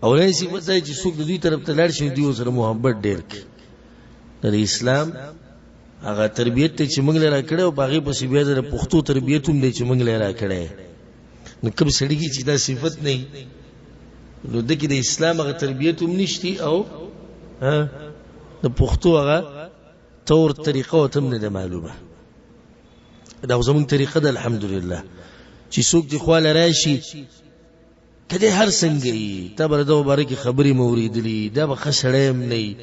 اولای صفت دا چې څوک د دوی طرف ته لاړ شي دوی سره محبت ډېر کړي. د اسلام هغه تربیت ته چې موږ له راکړې او باغې پسې بیا د پښتو تربیت هم دی چې موږ له راکړې. نو کوم سړي چې دا صفت نه نو د کې د اسلام هغه تربیت هم نشتی، او د پښتو هغه تور طریقه او تم نه ده معلومه. دا زموږ طریقه ده الحمدلله چې څوک دې خواله راشي کله هر څنګه یې ته بر د مبارک خبرې موریدلی دا به خسړم نه،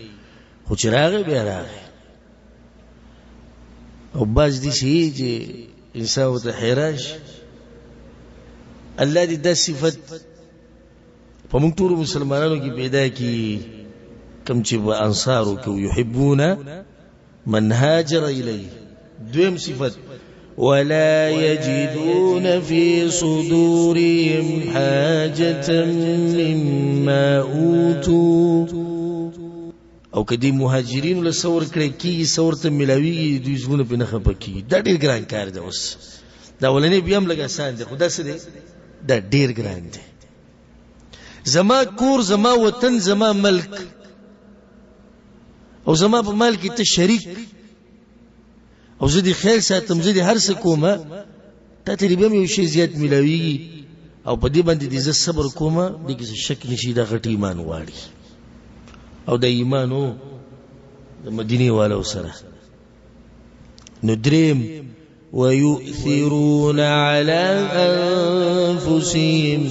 خو چې راغی بیا راغی. او باز دي چې انسان ورته حیران شي. الله دې دا صفت په موږ ټولو مسلمانانو کې پیدا کړي، کوم چې په انصارو کې یحبون من هاجر الیه. دویم صفت ولا يجدون في صدورهم حاجة مما أوتوا، او کدی مهاجرین له سور کړي کی سور ته ملاوي دوی زونه په نخه پکی. دا ډیر ګران کار دی. اوس دا ولنې بیا هم لګا آسان دی، خدا څه دی دا ډیر ګران دی. زما کور، زما وطن، زما ملک، او زما په مال کې ته شریک، او زه دې خیر ساتم، زه دې هر څه کومه، تا ته بیا یو شی زیات ملاویږي، او په دې باندې دې زه صبر کومه. دې کې شک نشي دا غټ ایمان غواړي، او د ایمانو د مدینه والو سره. نو دریم ويؤثرون على أنفسهم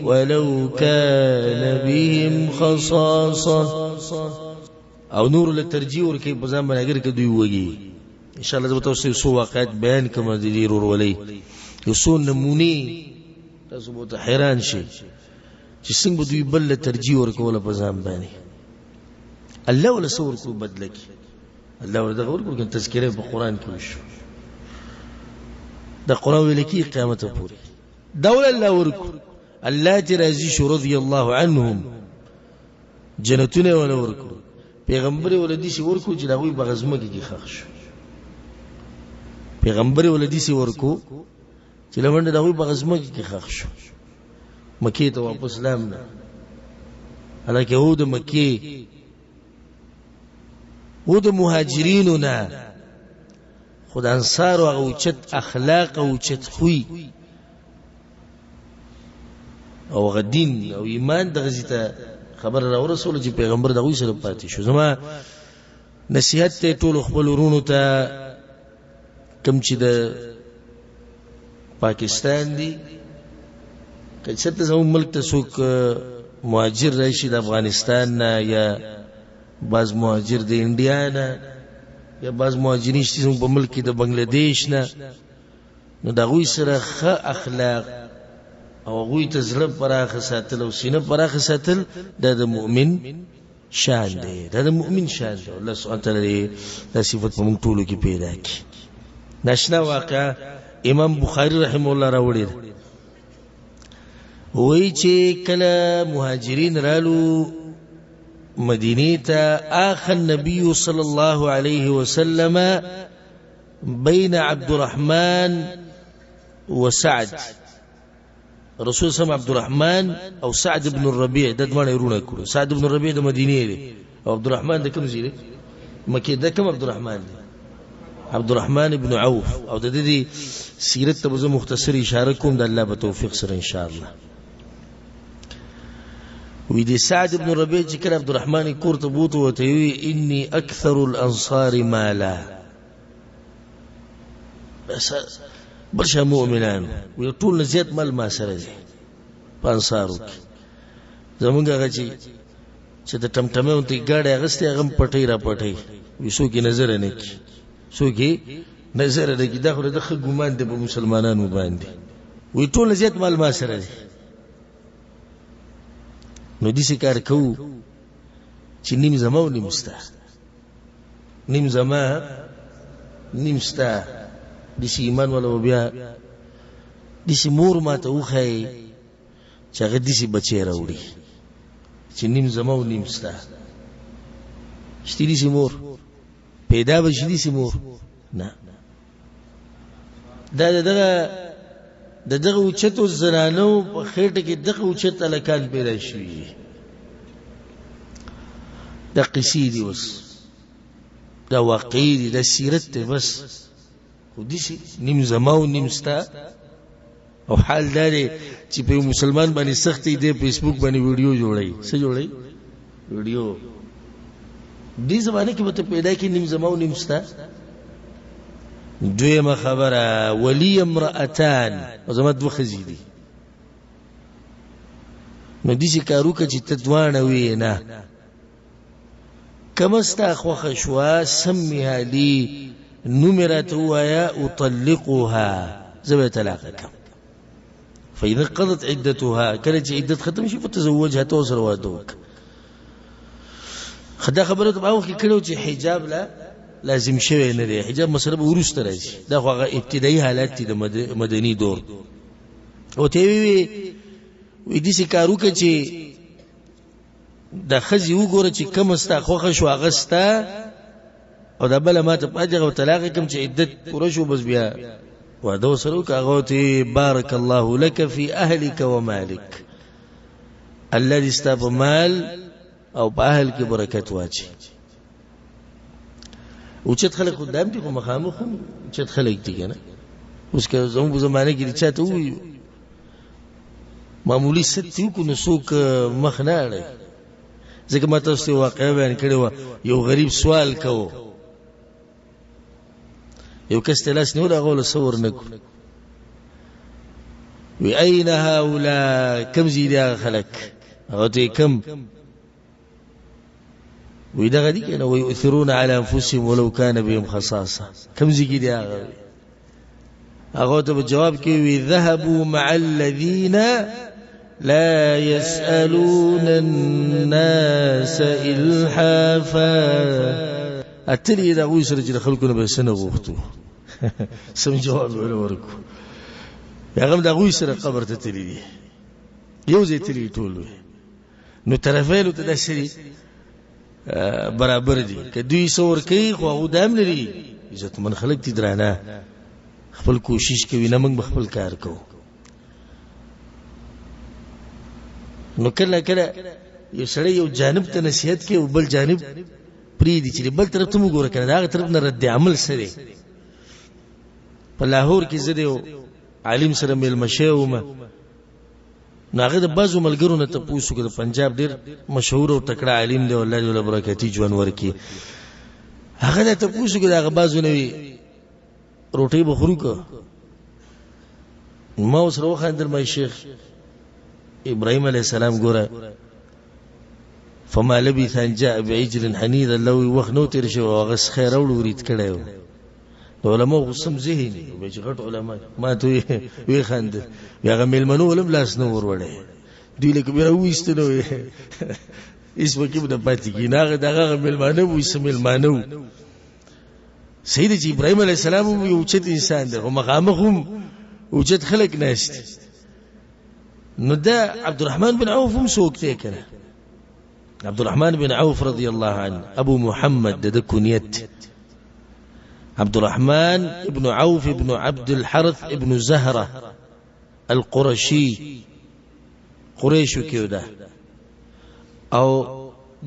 ولو كان بهم خصاصة، او نور له ترجیح ورکوي په ځان باندې اگر که دوی وږي. ان شاء الله زه به تاسو څو واقعات بیان کوم د دې ورولې، یو څو نمونې تاسو به حیران شئ چې څنګه به دوی بل له ترجیح ورکوله په ځان باندې. الله ولا صور کو بدل کی، الله ورته ورکو تذکره په قرآن کې وشو. دا قرآن ویل کی قیامت پورې دول الله ورکو. الله چې راضي شو رضی الله عنهم، جنتونه ولا ورکو، پیغمبر ولدي سي ورکو چې داوی بغزمه کې خښ شو. پیغمبر ولدي سي ورکو چې لمنډه داوی بغزمه کې خښ شو. مکه ته واپس لامنه، الکه هو د مکه و د مهاجرینو نه، خود انصار او اوچت اخلاق او اوچت خوی او غدین او ایمان د غزیته خبر را ورسول چې پیغمبر دغه سره پاتې شو. زما نصیحت ته ټول خپل ورونو ته کوم چې د پاکستان دی، که چېرته زموږ ملک ته څوک مهاجر راشي د افغانستان نه، یا بعض مهاجر د انډیا نه، یا بعض مهاجرین چې زموږ په ملک کې د بنگلاديش نه، نو د هغوی سره ښه اخلاق او هغوی ته زړه پراخه ساتل او سینه پراخه ساتل دا د مؤمن شان دی، دا د مؤمن شان دی. الله سبحانه وتعالی دا صفت په موږ ټولو کې پیدا کړي. ناشنا واقعه امام بخاری رحمه الله راوړي، وایي چې کله مهاجرین رالو مدينة آخى النبي صلى الله عليه وسلم بين عبد الرحمن وسعد. رسول صلى عبد الرحمن او سعد بن الربيع د دوه يرونه کړو. سعد بن الربيع د مدینه دی او عبد الرحمن د کوم ځای دی؟ مکه. د کوم عبد الرحمن دی؟ عبد الرحمن بن عوف. او د دې سیرت ته به مختصر اشاره کوم د الله په توفیق سره ان شاء الله. وی دي سعد بن الربيع چې کړه عبد الرحمن کور ته بوته وته وی اني اكثر الانصار مالا. بس برشا مؤمنان وی ټول زیات مال ما سره دي په انصارو کې. زمونږ هغه چې د ټمټمه ونتي ګاډي اغستې هغه پټي را پټي وی سو کې نظر نه کی سو کې نظر نه کی. دا خو د ګمان دی په مسلمانانو باندې. وی ټول زیات مال ما سره دي. نو دې کار کوو چې نیم زما او نیم ستا، نیم زما نیم ستا. دې ایمان ولا بیا دې مور ما ته وخی چې هغه دې بچی راوړي چې نیم زما او نیم ستا. شتي دې مور پیدا بشي دې مور نه. دغه اوچتو زنانو په خېټه کې دغه اوچت الکان پیدا شوي. د قصې دي اوس د واقعي دي د سیرت دی بس. خو دې نیم زما او نیم ستا. او حال دا دی چې په مسلمان باندې سختي دی فیسبوک باندې ویډیو جوړي. څه جوړي؟ ویډیو. دې زمانه کې به پیدا کې نیم زما او نیم ستا. دویمه خبره ولی امرأتان او زما دوه ښځې دي. نو دې کارو که چې ته دواړه وې نه کم ستا خوښه شوه سمیها لي نوم یې راته ووایه اطلقها زه به یې طلاقه کړم. فاذا قضت عدتها کله چې عدت ختم شي فتزوجها ته ورسره واده وکړه. دا خبره ته په هغه وخت کې کړې وه چې حجاب لا لازم شوی نه دی. حجاب مسله به وروسته راځي. دا خو هغه ابتدایي حالات دي د مدني دور. او ته وی داسې کار وکړه چې د ښځې وګوره چې کومه ستا خوښه شو هغه ستا او دا بله ما ته پاتې هغه طلاق کړم چې عدت پوره شو بس بیا واده ورسره وکړه. هغه ورته بارک الله لك في اهلك ومالك. الله دې ستا په مال او په اهل کې برکت واچي. اوچت خلق خدام دي خو مخامخ هم اوچت خلق دي کنه. اوس که زموږ په زمانه کې چاته ووایو معمولي ست یو کو نو څوک مخ نه اړوي. ځکه ما تاسو ته واقعه بیان کړې وه. یو غریب سوال کوو، یو کس ته لاس نیول هغه له څه ورنه کړو. وی اين هؤلاء کم ځي دي هغه خلک؟ هغه ته کم وی دغه دي کنه ويؤثرون على انفسهم ولو كان بهم خصاصه. کم ځي کې دي هغه ته جواب کوي ذهبوا مع الذين لا يسألون الناس إلحافا. اتلی دا وې سره چې خلکو به سنه غوښتو سم جواب ورکو. هغه دا وې سره قبر ته تللی دي یو ځای تللی ټول. نو طرفینو ته د شری برابر دي که دوی څور کوي خو هغه دام لري عزت من خلک دي درانه خپل کوشش کوي نه موږ خپل کار کوو. نو کله کله یو سړی یو جانب ته نصیحت کوي او بل جانب پریدي چې بل طرف ته وګوره کنه دا طرف نه رد عمل سره. په لاهور کې زه یو عالم سره مېلمه شوم. نو هغه د بعضو ملګرو نه تپوس وکړ. د پنجاب ډېر مشهور او تکړه عالم دی الله جل برکاتي ژوند ورکړي. هغه د تپوس وکړ هغه بعضو نه وي روټۍ به خورو که ما اوس وخندل. ما شیخ ابراهيم عليه السلام ګوره فما لبث ان جاء بعجل حنيذ لو وخنو تیر شو غس خیر او ورید کړو. علماء غصم ذهني به غټ علماء ما ته وی خند بیا ملمنو ولم لاس نو ور وړي دی لکه بیا وېستنو اس وکي د پاتې کی نه دغه ملمنو وې سملمانو. سید ابراهيم عليه السلام یو چت انسان دی او مقامهم وجد خلق ناشت. نو دا عبد الرحمن بن عوف هم سوکته کنه عبد الرحمن بن عوف رضي الله عنه ابو محمد د كنيت عبد الرحمن ابن عوف ابن عبد الحرث ابن زهرة القرشي قريش کېو ده او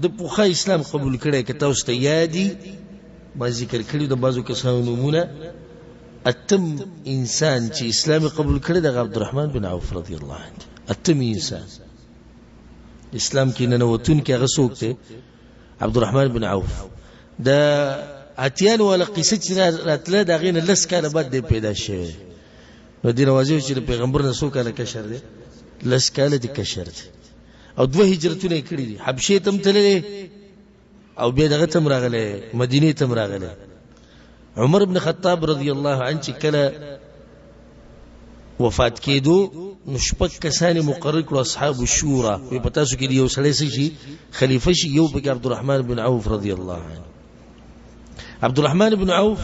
د پوخا اسلام قبول کړي که تاسو ته یادي ما ذکر کړی د بازو کسانو نمونه اتم انسان چې اسلام قبول کړي د عبد الرحمن بن عوف رضی الله عنه اتم انسان اسلام کې ننوتون کې هغه څوک دی عبد الرحمن بن عوف د اتیان ولا قصه چې راتله دا غینه لس کاله بعد دی پیدا شوی نو دی نوازي چې پیغمبر نه څوک کاله کشر دی لس کاله دی کشر دی او دوه هجرتونه کړی دي حبشه تم تللی او بیا دغه تم راغله مدینه تم راغله عمر بن خطاب رضی الله عنه چې کله وفات کېدو نو شپږ کسان مقرر کړو اصحاب الشورى په پتا سو کې یو سړی شي خلیفہ شي یو په عبد الرحمن بن عوف رضی الله عنه عبد الرحمن بن عوف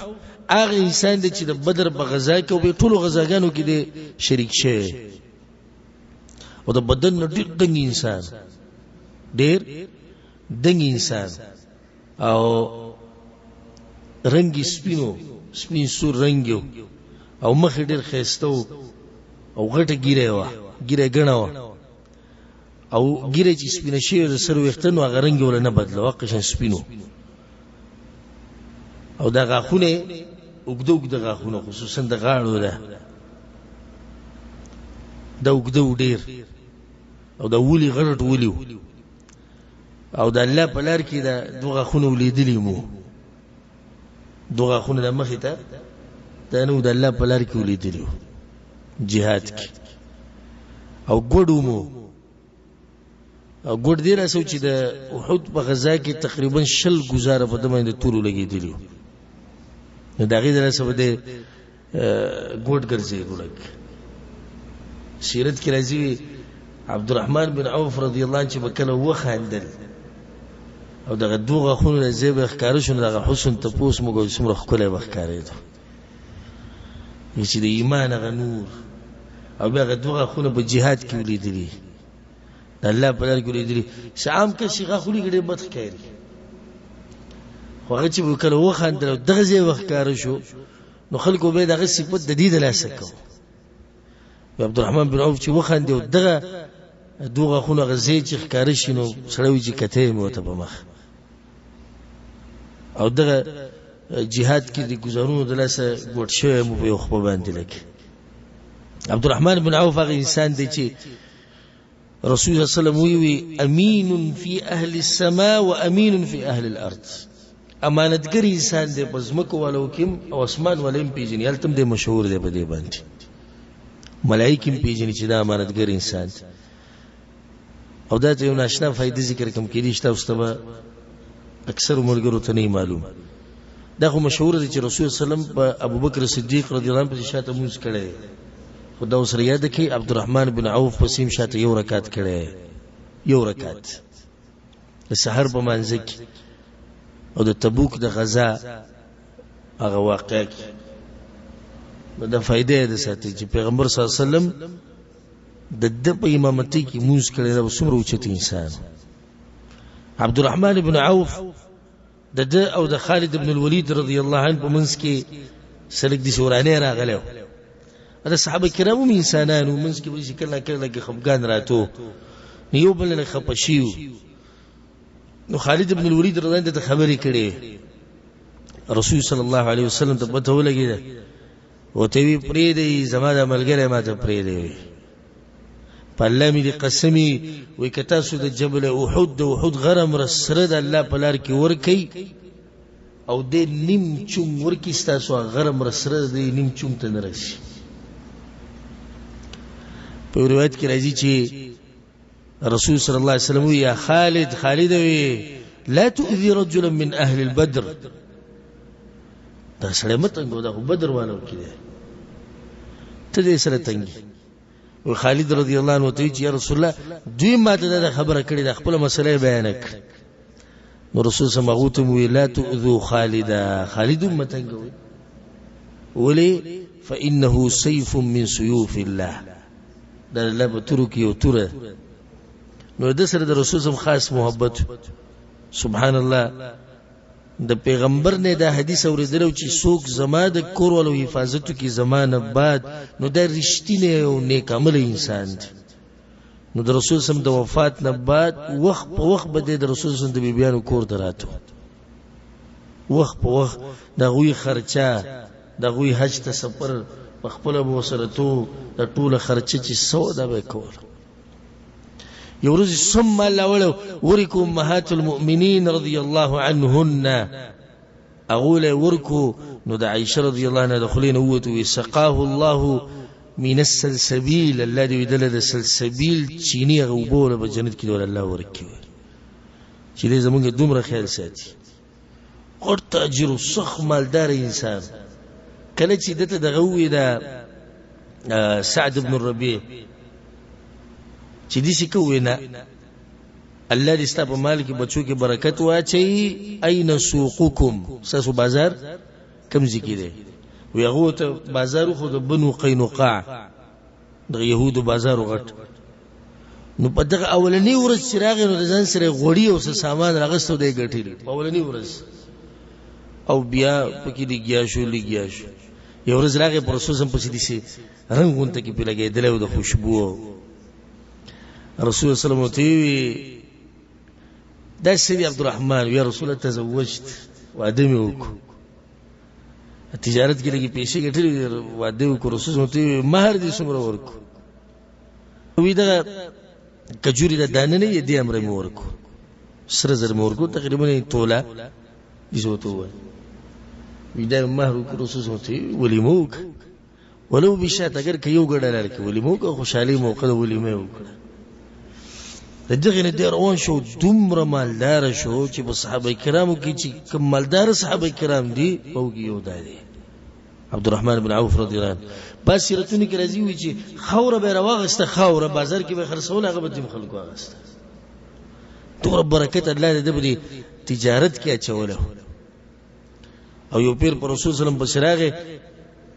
هغه انسان دی چې د بدر په غزا کې او په ټولو غزاګانو کې دی شریک شوی او د بدن ډېر دنګ انسان ډېر دنګ انسان او رنگ سپینو سپین سور رنگیو او مخ ډېر ښایسته او غټه ګیره و ګیره ګڼه و او ګیره چې سپینه شوې د سر ویښته نو هغه رنګ ول نه بدله واقعا سپینو او دا غاښونه اوږده غاښونه خصوصا د غاړو ده دا اوږده ډېر او دا ولي غرټ ولیو او د الله په لار کې دا دوه غاښونه ولیدلي مو دوه غاښونه د مخې ته دا نو د الله په لار کې ولیدلي جهاد کې او ګوډو مو او ګوډ دی راسو چې د احد په غزا کې تقریبا 60 گزاره په دمه د تورو لګېدلی نو دا غي درسه بده ګوډ ګرځي ګوډک سیرت کې راځي عبد الرحمن بن عوف رضی الله عنه چې وکړه وخاندل او دغه دوغه خونه زیب ښکار شو دغه حسن ته پوس موږ سمره خپل وښکارید چې د ایمان غ نور او بیا دوغه خونه په جهاد کې ولیدلی الله په لار کې ولیدلی شام کې شيخه خولي ګډه بد ښکاری خو هغه چې وکړه وخاندل دغه زیب ښکار شو نو خلکو به دغه صفت د دې د لاسه کو عبد الرحمن بن عوف چې وخاندل دغه دوغه خونه غزي چې ښکار شي نو سړی چې کته مو ته په مخ او دغه جهاد کې د گزارونو د لاسه ګوت شوی مو په خو باندې لګ عبد الرحمن بن عوف هغه انسان دی چې رسول الله صلی الله علیه وسلم وی امین فی اهل السماء وامین فی اهل الارض امانتګر انسان دی پزمکو والو کیم او اسمان ولیم پیژنې التم دی مشهور دی په دې باندې ملائکه پیژنې چې دا امانتګر انسان او دا ته یو ناشنا فائدې ذکر کوم کې دي شته واستبه اکثر مرګرو ته نه معلوم دا خو مشهور دي چې رسول صلی الله علیه وسلم په ابوبکر صدیق رضی الله عنه په شاته موږ کړي خدا اوس یاد کړي عبد الرحمن بن عوف په سیم شاته یو رکعت کړي یو رکعت د سحر په منځ کې او د تبوک د غزا هغه واقع دا فائدې ده ساتي چې پیغمبر صلی الله علیه وسلم د په امامتۍ کې موږ کړي دا څومره اوچت انسان عبد الرحمن بن عوف د او د خالد بن الولید رضی الله عنه په منځ کې سلک دي شورانه راغلو دا صحابه کرامو انسانانو منځ کې به کله کله خفګان راتو یو بل له خپشیو نو خالد بن الولید رضی الله عنه ته خبرې کړي رسول صلی الله علیه وسلم ته پته ولګی او ته وی پرې دی زما د ملګری ما ته پرې دی الله می دې قسمی وای کتا سو د جبل احد غرم رسره د الله په لار کې ور کوي او دې نیم چوم ور کې ستاسو غرم رسره دې نیم چوم ته نرسي په روایت کې راځي چې رسول صلی الله علیه وسلم یا خالد وی لا تؤذي رجلا من اهل البدر دا سره متنګو دا بدر والو کې ته دې سره تنګي او خالد رضی الله عنه ته چې یا رسول الله دوی ماته دا خبره کړې د خپل مسله بیان کړ نو رسول صلی الله علیه وسلم وی لا تؤذو خالد متنګوي ولی فانه سيف من سيوف الله دا الله بترو کې او تور نو د سره د رسول سم خاص محبت. سبحان الله د پیغمبر نه دا حدیث اوریدلو چې څوک زما د کور ولو حفاظت کی زمانه بعد نو دا رښتینی او نیک عمل انسان دی. نو د رسول سم د وفات نه بعد وخت په وخت به د رسول سم د بیبیانو کور ته راته، وخت په وخت د غوی خرچه د غوی حج ته سفر په خپل بو سره تو د ټوله خرچه چې سو دا به کول. یو ورځ ثم الاول ورکو امهات المؤمنین رضی الله عنهن اقول ورکو نو د عائشه رضی الله عنها دخلین وته سقاه الله من السلسبيل الذي يدل السلسبيل چینی غوبوله په جنت کې ول الله ورکی چې دې زمونږ دومره خیال ساتي. قرط اجر صخ مالدار انسان کله چې دته د غوي دا سعد بن الربيع چې دې څه کوینا الله دې ستاسو مال کې بچو کې برکت واچي. اين سوقكم ساسو بازار کم ځکې دی وی هغه ته بازار خو د بنو قینقاع د يهودو بازار غټ. نو په دغه اولنی ورځ چراغ نو د ځان سره غوړی او سامان راغستو دی ګټي اولنی ورځ او بیا پکې دی گیا شو یو ورځ راغی پروسس هم پسې دي سي رنگونه کې په لګیدل او د خوشبو رسول صلی الله علیه وسلم دا سيدي عبد الرحمن يا رسول الله تزوجت وادمي وکړو تجارت کې لګي پیسې ګټلې واده وکړو. رسول الله ته مہر دې څومره ورکو وی دا کجوري د دانه نه دې امر مې ورکو سره زر مې ورکو تقریبا توله دې وته وی دا مہر وکړو. رسول الله ته ولیموک ولو بشات اگر کې یو ګډه لري ولیموک خوشالي موقع ولیمه وکړه. دغه نه روان شو دومره مالدار شو چې په صحابه کرامو کې چې کوم مالدار صحابه کرام دي او یو دادي عبد الرحمن بن عوف رضی الله عنه بس سیرتونه کې راځي وي چې خوره به راوغسته خوره بازار کې به خرڅول هغه به دیم خلکو واغسته. تو برکت الله دې په تجارت کې اچوله. او یو پیر پر رسول صلی الله علیه وسلم بشراغه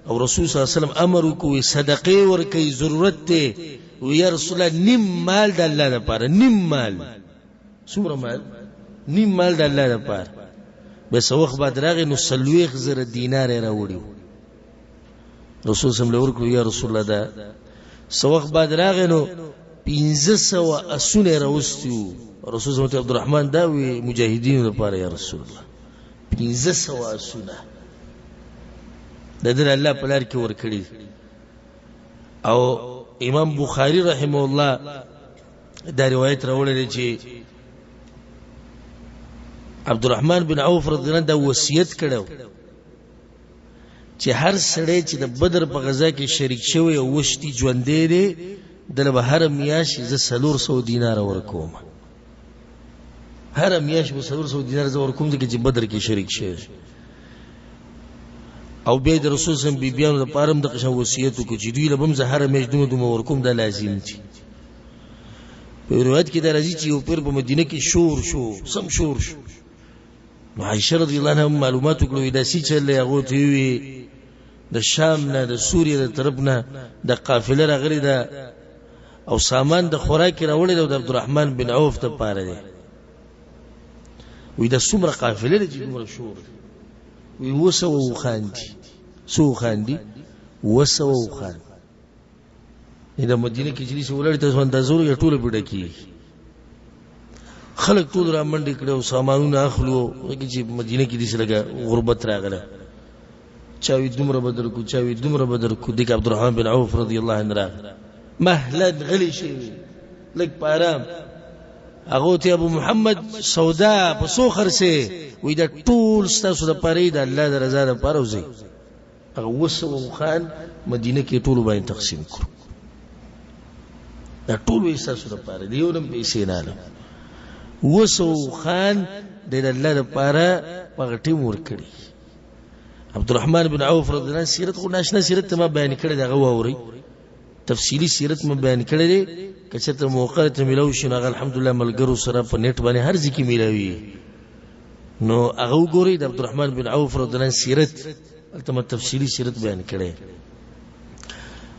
او رسول صلی الله علیه وسلم امر کوي صدقه ورکي ضرورت ته ويا رسول الله نیم مال د الله لپاره نیم مال څومره مال نیم مال د الله لپاره بس وخت بعد راغی نو سلويخ زره دینار راوړي رسول صلی الله علیه وسلم یا رسول الله دا سوخت بعد راغی نو 1500 اسونه راوستیو. رسول صلی الله علیه عبدالرحمن دا وی مجاهدین لپاره یا رسول الله 1500 اسونه د دې الله په لار کې ورکړي. او امام بخاری رحمه الله دا روایت راوړل چې عبدالرحمن بن عوف رضی الله عنه دا وصیت کړو چې هر سړی چې د بدر په غزا کې شریک شوی او وشتي ژوندې دی د به هر میاش ز 400 دینار ورکوم. هر میاش به 400 دینار ز ورکوم چې بدر کې شریک شوی. او بیا د رسول سم بیبیانو د پارم د قشن وصیت کو چې دوی لبم زهره مجدوم دوم ورکوم دا لازم دي. په روایت کې دا راځي چې یو پیر په مدینه کې شور شو نو عائشه رضی الله عنها معلومات کړو دا سې چل هغه ته وی د شام نه د سوریه د طرف نه د قافله راغلي دا او سامان د خوراک راوړل د عبدالرحمن بن عوف ته پاره دي. وی دا څومره قافله دي څومره شور وی وسو خاندي سو خاندي وسو خان دا مدینه کې چې ولړ ته ځوان د زور ټوله پډه کی خلک ټول را منډي کړو سامانونه اخلو چې مدینه کې دې لګا غربت راغله چاوي دومره بدر کو د عبدالرحمن بن عوف رضی الله عنه مهلت غلی شي لګ پارام هغه ته ابو محمد سودا په سو خرسه وې دا ټول ستاسو د پاره د الله د رضا لپاره وزي. هغه وسو خان مدینه کې ټول باندې تقسیم کړو دا ټول ستاسو د پاره دیو نم پیسې نه وسو خان د الله لپاره هغه ټیم ور کړی. عبدالرحمن بن عوف رضی الله عنه سیرت خو ناشنا سیرت ما بیان کړی دا غووري تفصیلی سیرت ما بیان کړی دی کچته موقع ته ملو شنو الحمدلله ملګرو سره په نیټ باندې هر ځکه ملوي نو هغه ګوري د عبدالرحمن بن عوف رضی الله عنه سیرت التم تفصیلی سیرت بیان کړي.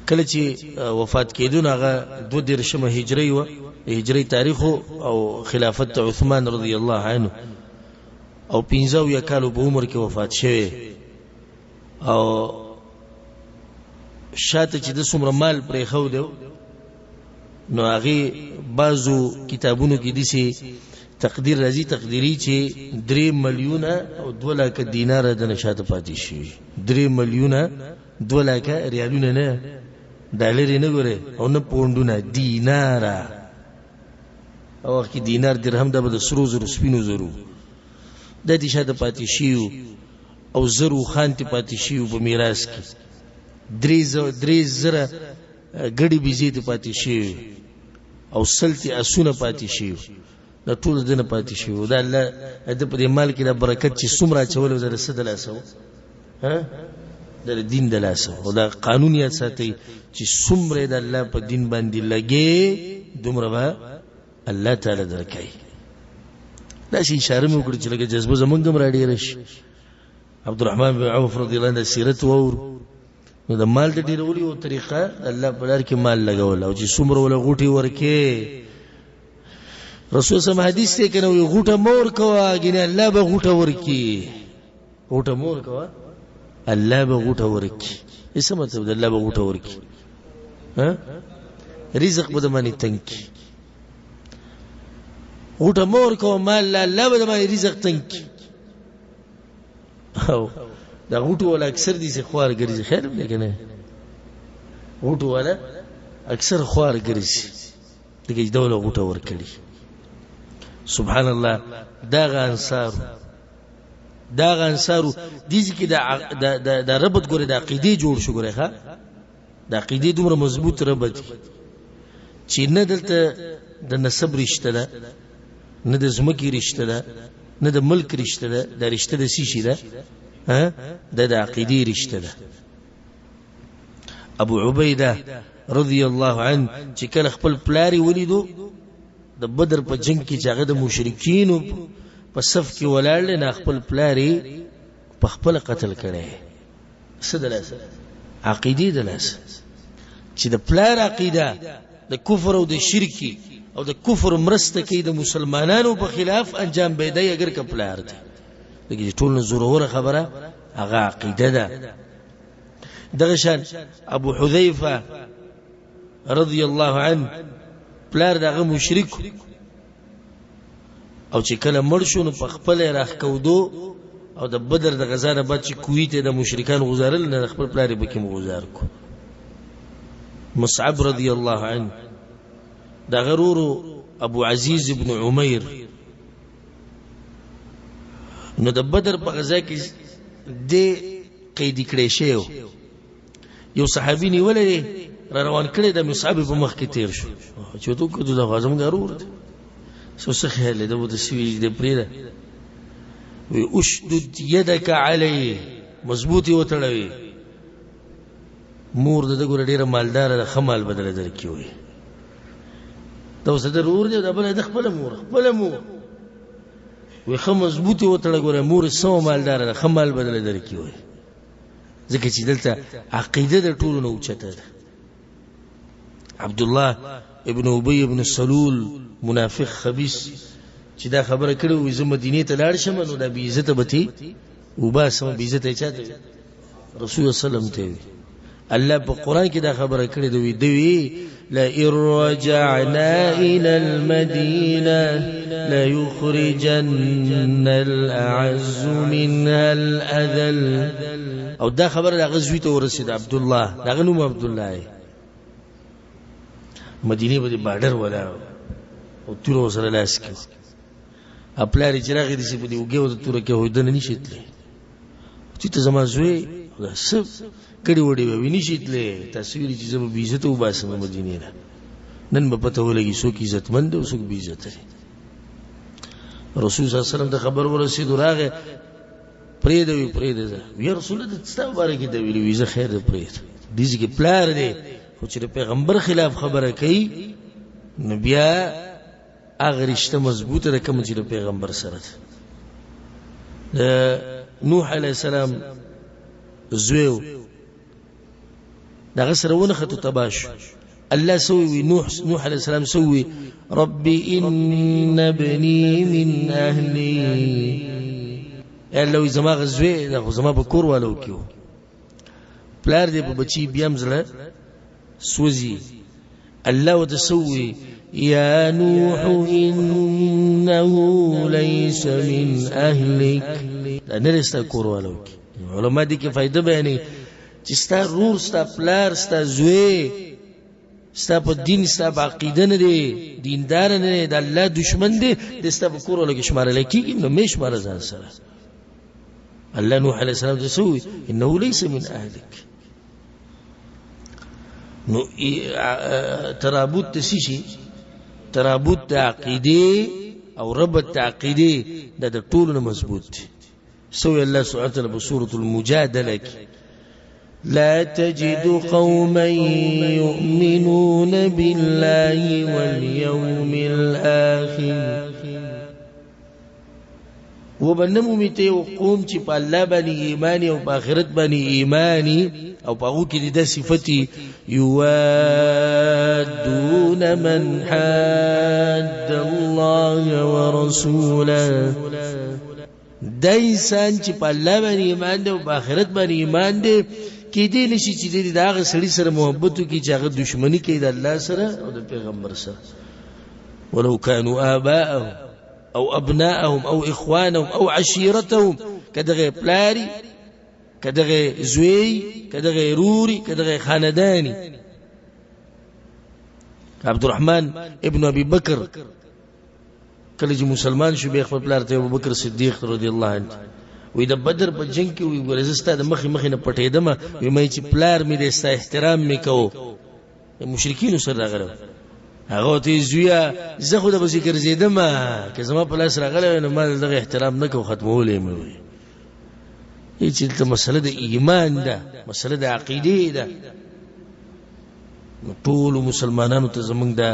کله چې وفات کېدون هغه 2 هجری و هجری تاریخ او خلافت عثمان رضی الله عنه او 15 کالو په عمر کې وفات شوه او شاته چې د څومره مال پرې خو دی نو هغه بعضو کتابونو کې دي تقدیر راځي تقدیری چې 3 ملیونه او 2 لک دینار د نشاته پاتې شي 3 ملیونه 2 لک ریالونه نه ډالر نه ګوره او نه پوندونه دینار او کې دینار درهم د سرو زرو سپینو زرو د دې شاته پاتې شي او زرو خان ته پاتې شي په میراث کې 3 زره غړي بيزي ته پاتې شي او سلطي اسونه پاتې شي د ټول دنه پاتې شي دا الله د په مال کې د برکت چې څومره چول زره صدل اسو ها د دین د لاسو او دا قانونیت ساتي چې څومره د الله په دین باندې لګي دومره به الله تعالی درکای دا شي اشاره مو کړی چې لکه جذبه زمونږ هم راډی راشي عبدالرحمن بن عوف رضی الله عنه سیرت وور نو د مال د ډیرولي او طریقه الله په لار کې مال لګول او چې څومره ولا غوټي ورکه رسول صلی الله حدیث ته کنه وي غوټه مور کوا ګینه الله به غوټه ورکی غوټه مور کوا الله به غوټه ورکی څه مطلب الله به غوټه ورکی ها رزق به باندې تنکی غوټه مور کوا مال الله به باندې رزق تنکی او دا غوټو ولا اکثر دي سي خوار ګرځي خیر لیکنه غوټو ولا اکثر خوار ګرځي دغه دوله غوټه ور کړی سبحان الله دا انصارو دي چې دا ربط ګوره د عقیده جوړ شو ګوره ها د عقیده دومره مضبوط ربط چې نه دلته د نسب رشتہ ده نه د زمکی رشتہ ده نه د ملک رشتہ ده د رشتہ د سیشي ده ها د عقیده رشتہ ده ابو عبیده رضی الله عنه چې کله خپل پلاری ولیدو د بدر په جنگ کې چې هغه د مشرکین په صف کې ولاړل نه خپل پلاری په خپل قتل کړي سدلاسه عقیده دلاسه چې د پلار عقیده د کفر او د شرکی او د کفر مرسته کې د مسلمانانو په خلاف انجام بيدای اگر کپلار دي دغه ټول زوره خبره هغه عقیده ده دغه شان ابو حذیفه رضی الله عنه پلار دغه مشرک او چې کله مړ شو نو په خپل راخ کودو او د بدر د غزا نه بعد چې کویت د مشرکان غزارل نه خپل پلار به کې مغزار کو مصعب رضی الله عنه دا غرور ابو عزیز ابن عمیر نو د بدر په غزا کې د قید کړي شو یو صحابي نیولې را روان کړي د مصعب په مخ کې تیر شو چې تو کو د غزم غرور سو سخه له د سوي د پریده وي اشدد يدك علي مضبوطي وتړوي مور د ګور ډیره مالدار د خمال بدل درکې وي دا اوس د ورور دی د بل د خپل مور وي خو مضبوطي وتړه ګور مور سو مالدار د خمال بدل درکې وي ځکه چې دلته عقیده د ټولو نو چته ده عبد الله ابن ابي ابن سلول منافق خبيث چې دا خبره کړو وي زه مدینه ته لاړ شم نو دا بي عزت بتی او با سم بي عزت چاته رسول سلام ته الله په قران کې دا خبره کړې دوی لا ارجعنا الى المدينه لا يخرجن الاعز منها الاذل او دا خبره د غزوی ته ورسید عبد الله دا غنوم عبد الله مدینه په بارډر ولا او تور سره لاس کې خپل چراغ دې په دې وګو د تور کې هودنه نشیتلې چې ته زما زوی سب کړي وړي ویني شیتلې تصویر چې زما بي عزت او باسم مدینه نه نن به پته ولګي څوک عزت مند او څوک بي عزت لري رسول صلی الله علیه وسلم د خبر ورسید راغه پرې دی یا رسول الله ستاسو باره کې د ویلو ویزه خیر دی پرې دي چې پلار دی خو چې پیغمبر خلاف خبره کوي نو بیا هغه رشتہ مضبوطه ده کوم چې پیغمبر سره ده نوح علیه السلام زویو دغه سره ونه خطو تباش الله سوي نوح عليه السلام سوي ربي إن ابني من أهلي الله زما غزوی دا زما بکور والو کیو پلار دې په بچی بیام زله سوزي الله وتسوي يا نوح إنه ليس من أهلك نرستا کور والو کی علماء دي کې فائدہ بیانې چې ستا رور ستا پلار ستا زوی ستا په دین ستا په عقیده نه دی دیندار نه دی د الله دشمن دی د ستا په کور ولګ شمارل کیږي نو مې شمار ځان سره الله نوح عليه السلام تسوي انه ليس من اهلك نو ترابط تسيشي ترابط عقیده او ربط عقیده د ټولو مضبوط سوي الله سبحانه وتعالى بسوره المجادله لا تجد قوما يؤمنون بالله واليوم الآخر وبنمو میته قوم چې په الله باندې ایمانی او په آخرت باندې ایمانی او په هغه کې د صفتی یوادون من حاد الله ورسوله دایسان چې په الله باندې ایمان دی او په آخرت باندې ایمان دی کې دې نشي چې دې دا هغه سړي سره محبت وکړي چې هغه دښمنی کوي د الله سره او د پیغمبر سره ولو كانوا آباءهم او ابناءهم او اخوانهم او عشيرتهم کدغه پلاری کدغه زوی کدغه روري کدغه خاندانی عبد الرحمن ابن ابي بکر کله چې مسلمان شو به خپل پلار ته ابو بکر صدیق رضی الله عنه وې د بدر په جنگ کې وی ورزسته د مخې نه پټېدم وې مې چې پلار مې د ستا احترام میکاو مشرکین سره راغلو هغه ته زویا زه خو د ذکر زیدم که زما په لاس راغله نو ما دغه احترام نکو ختمولې مې وي چې ته مسله د ایمان ده مسله د عقیده ده ټول مسلمانانو ته زمونږ ده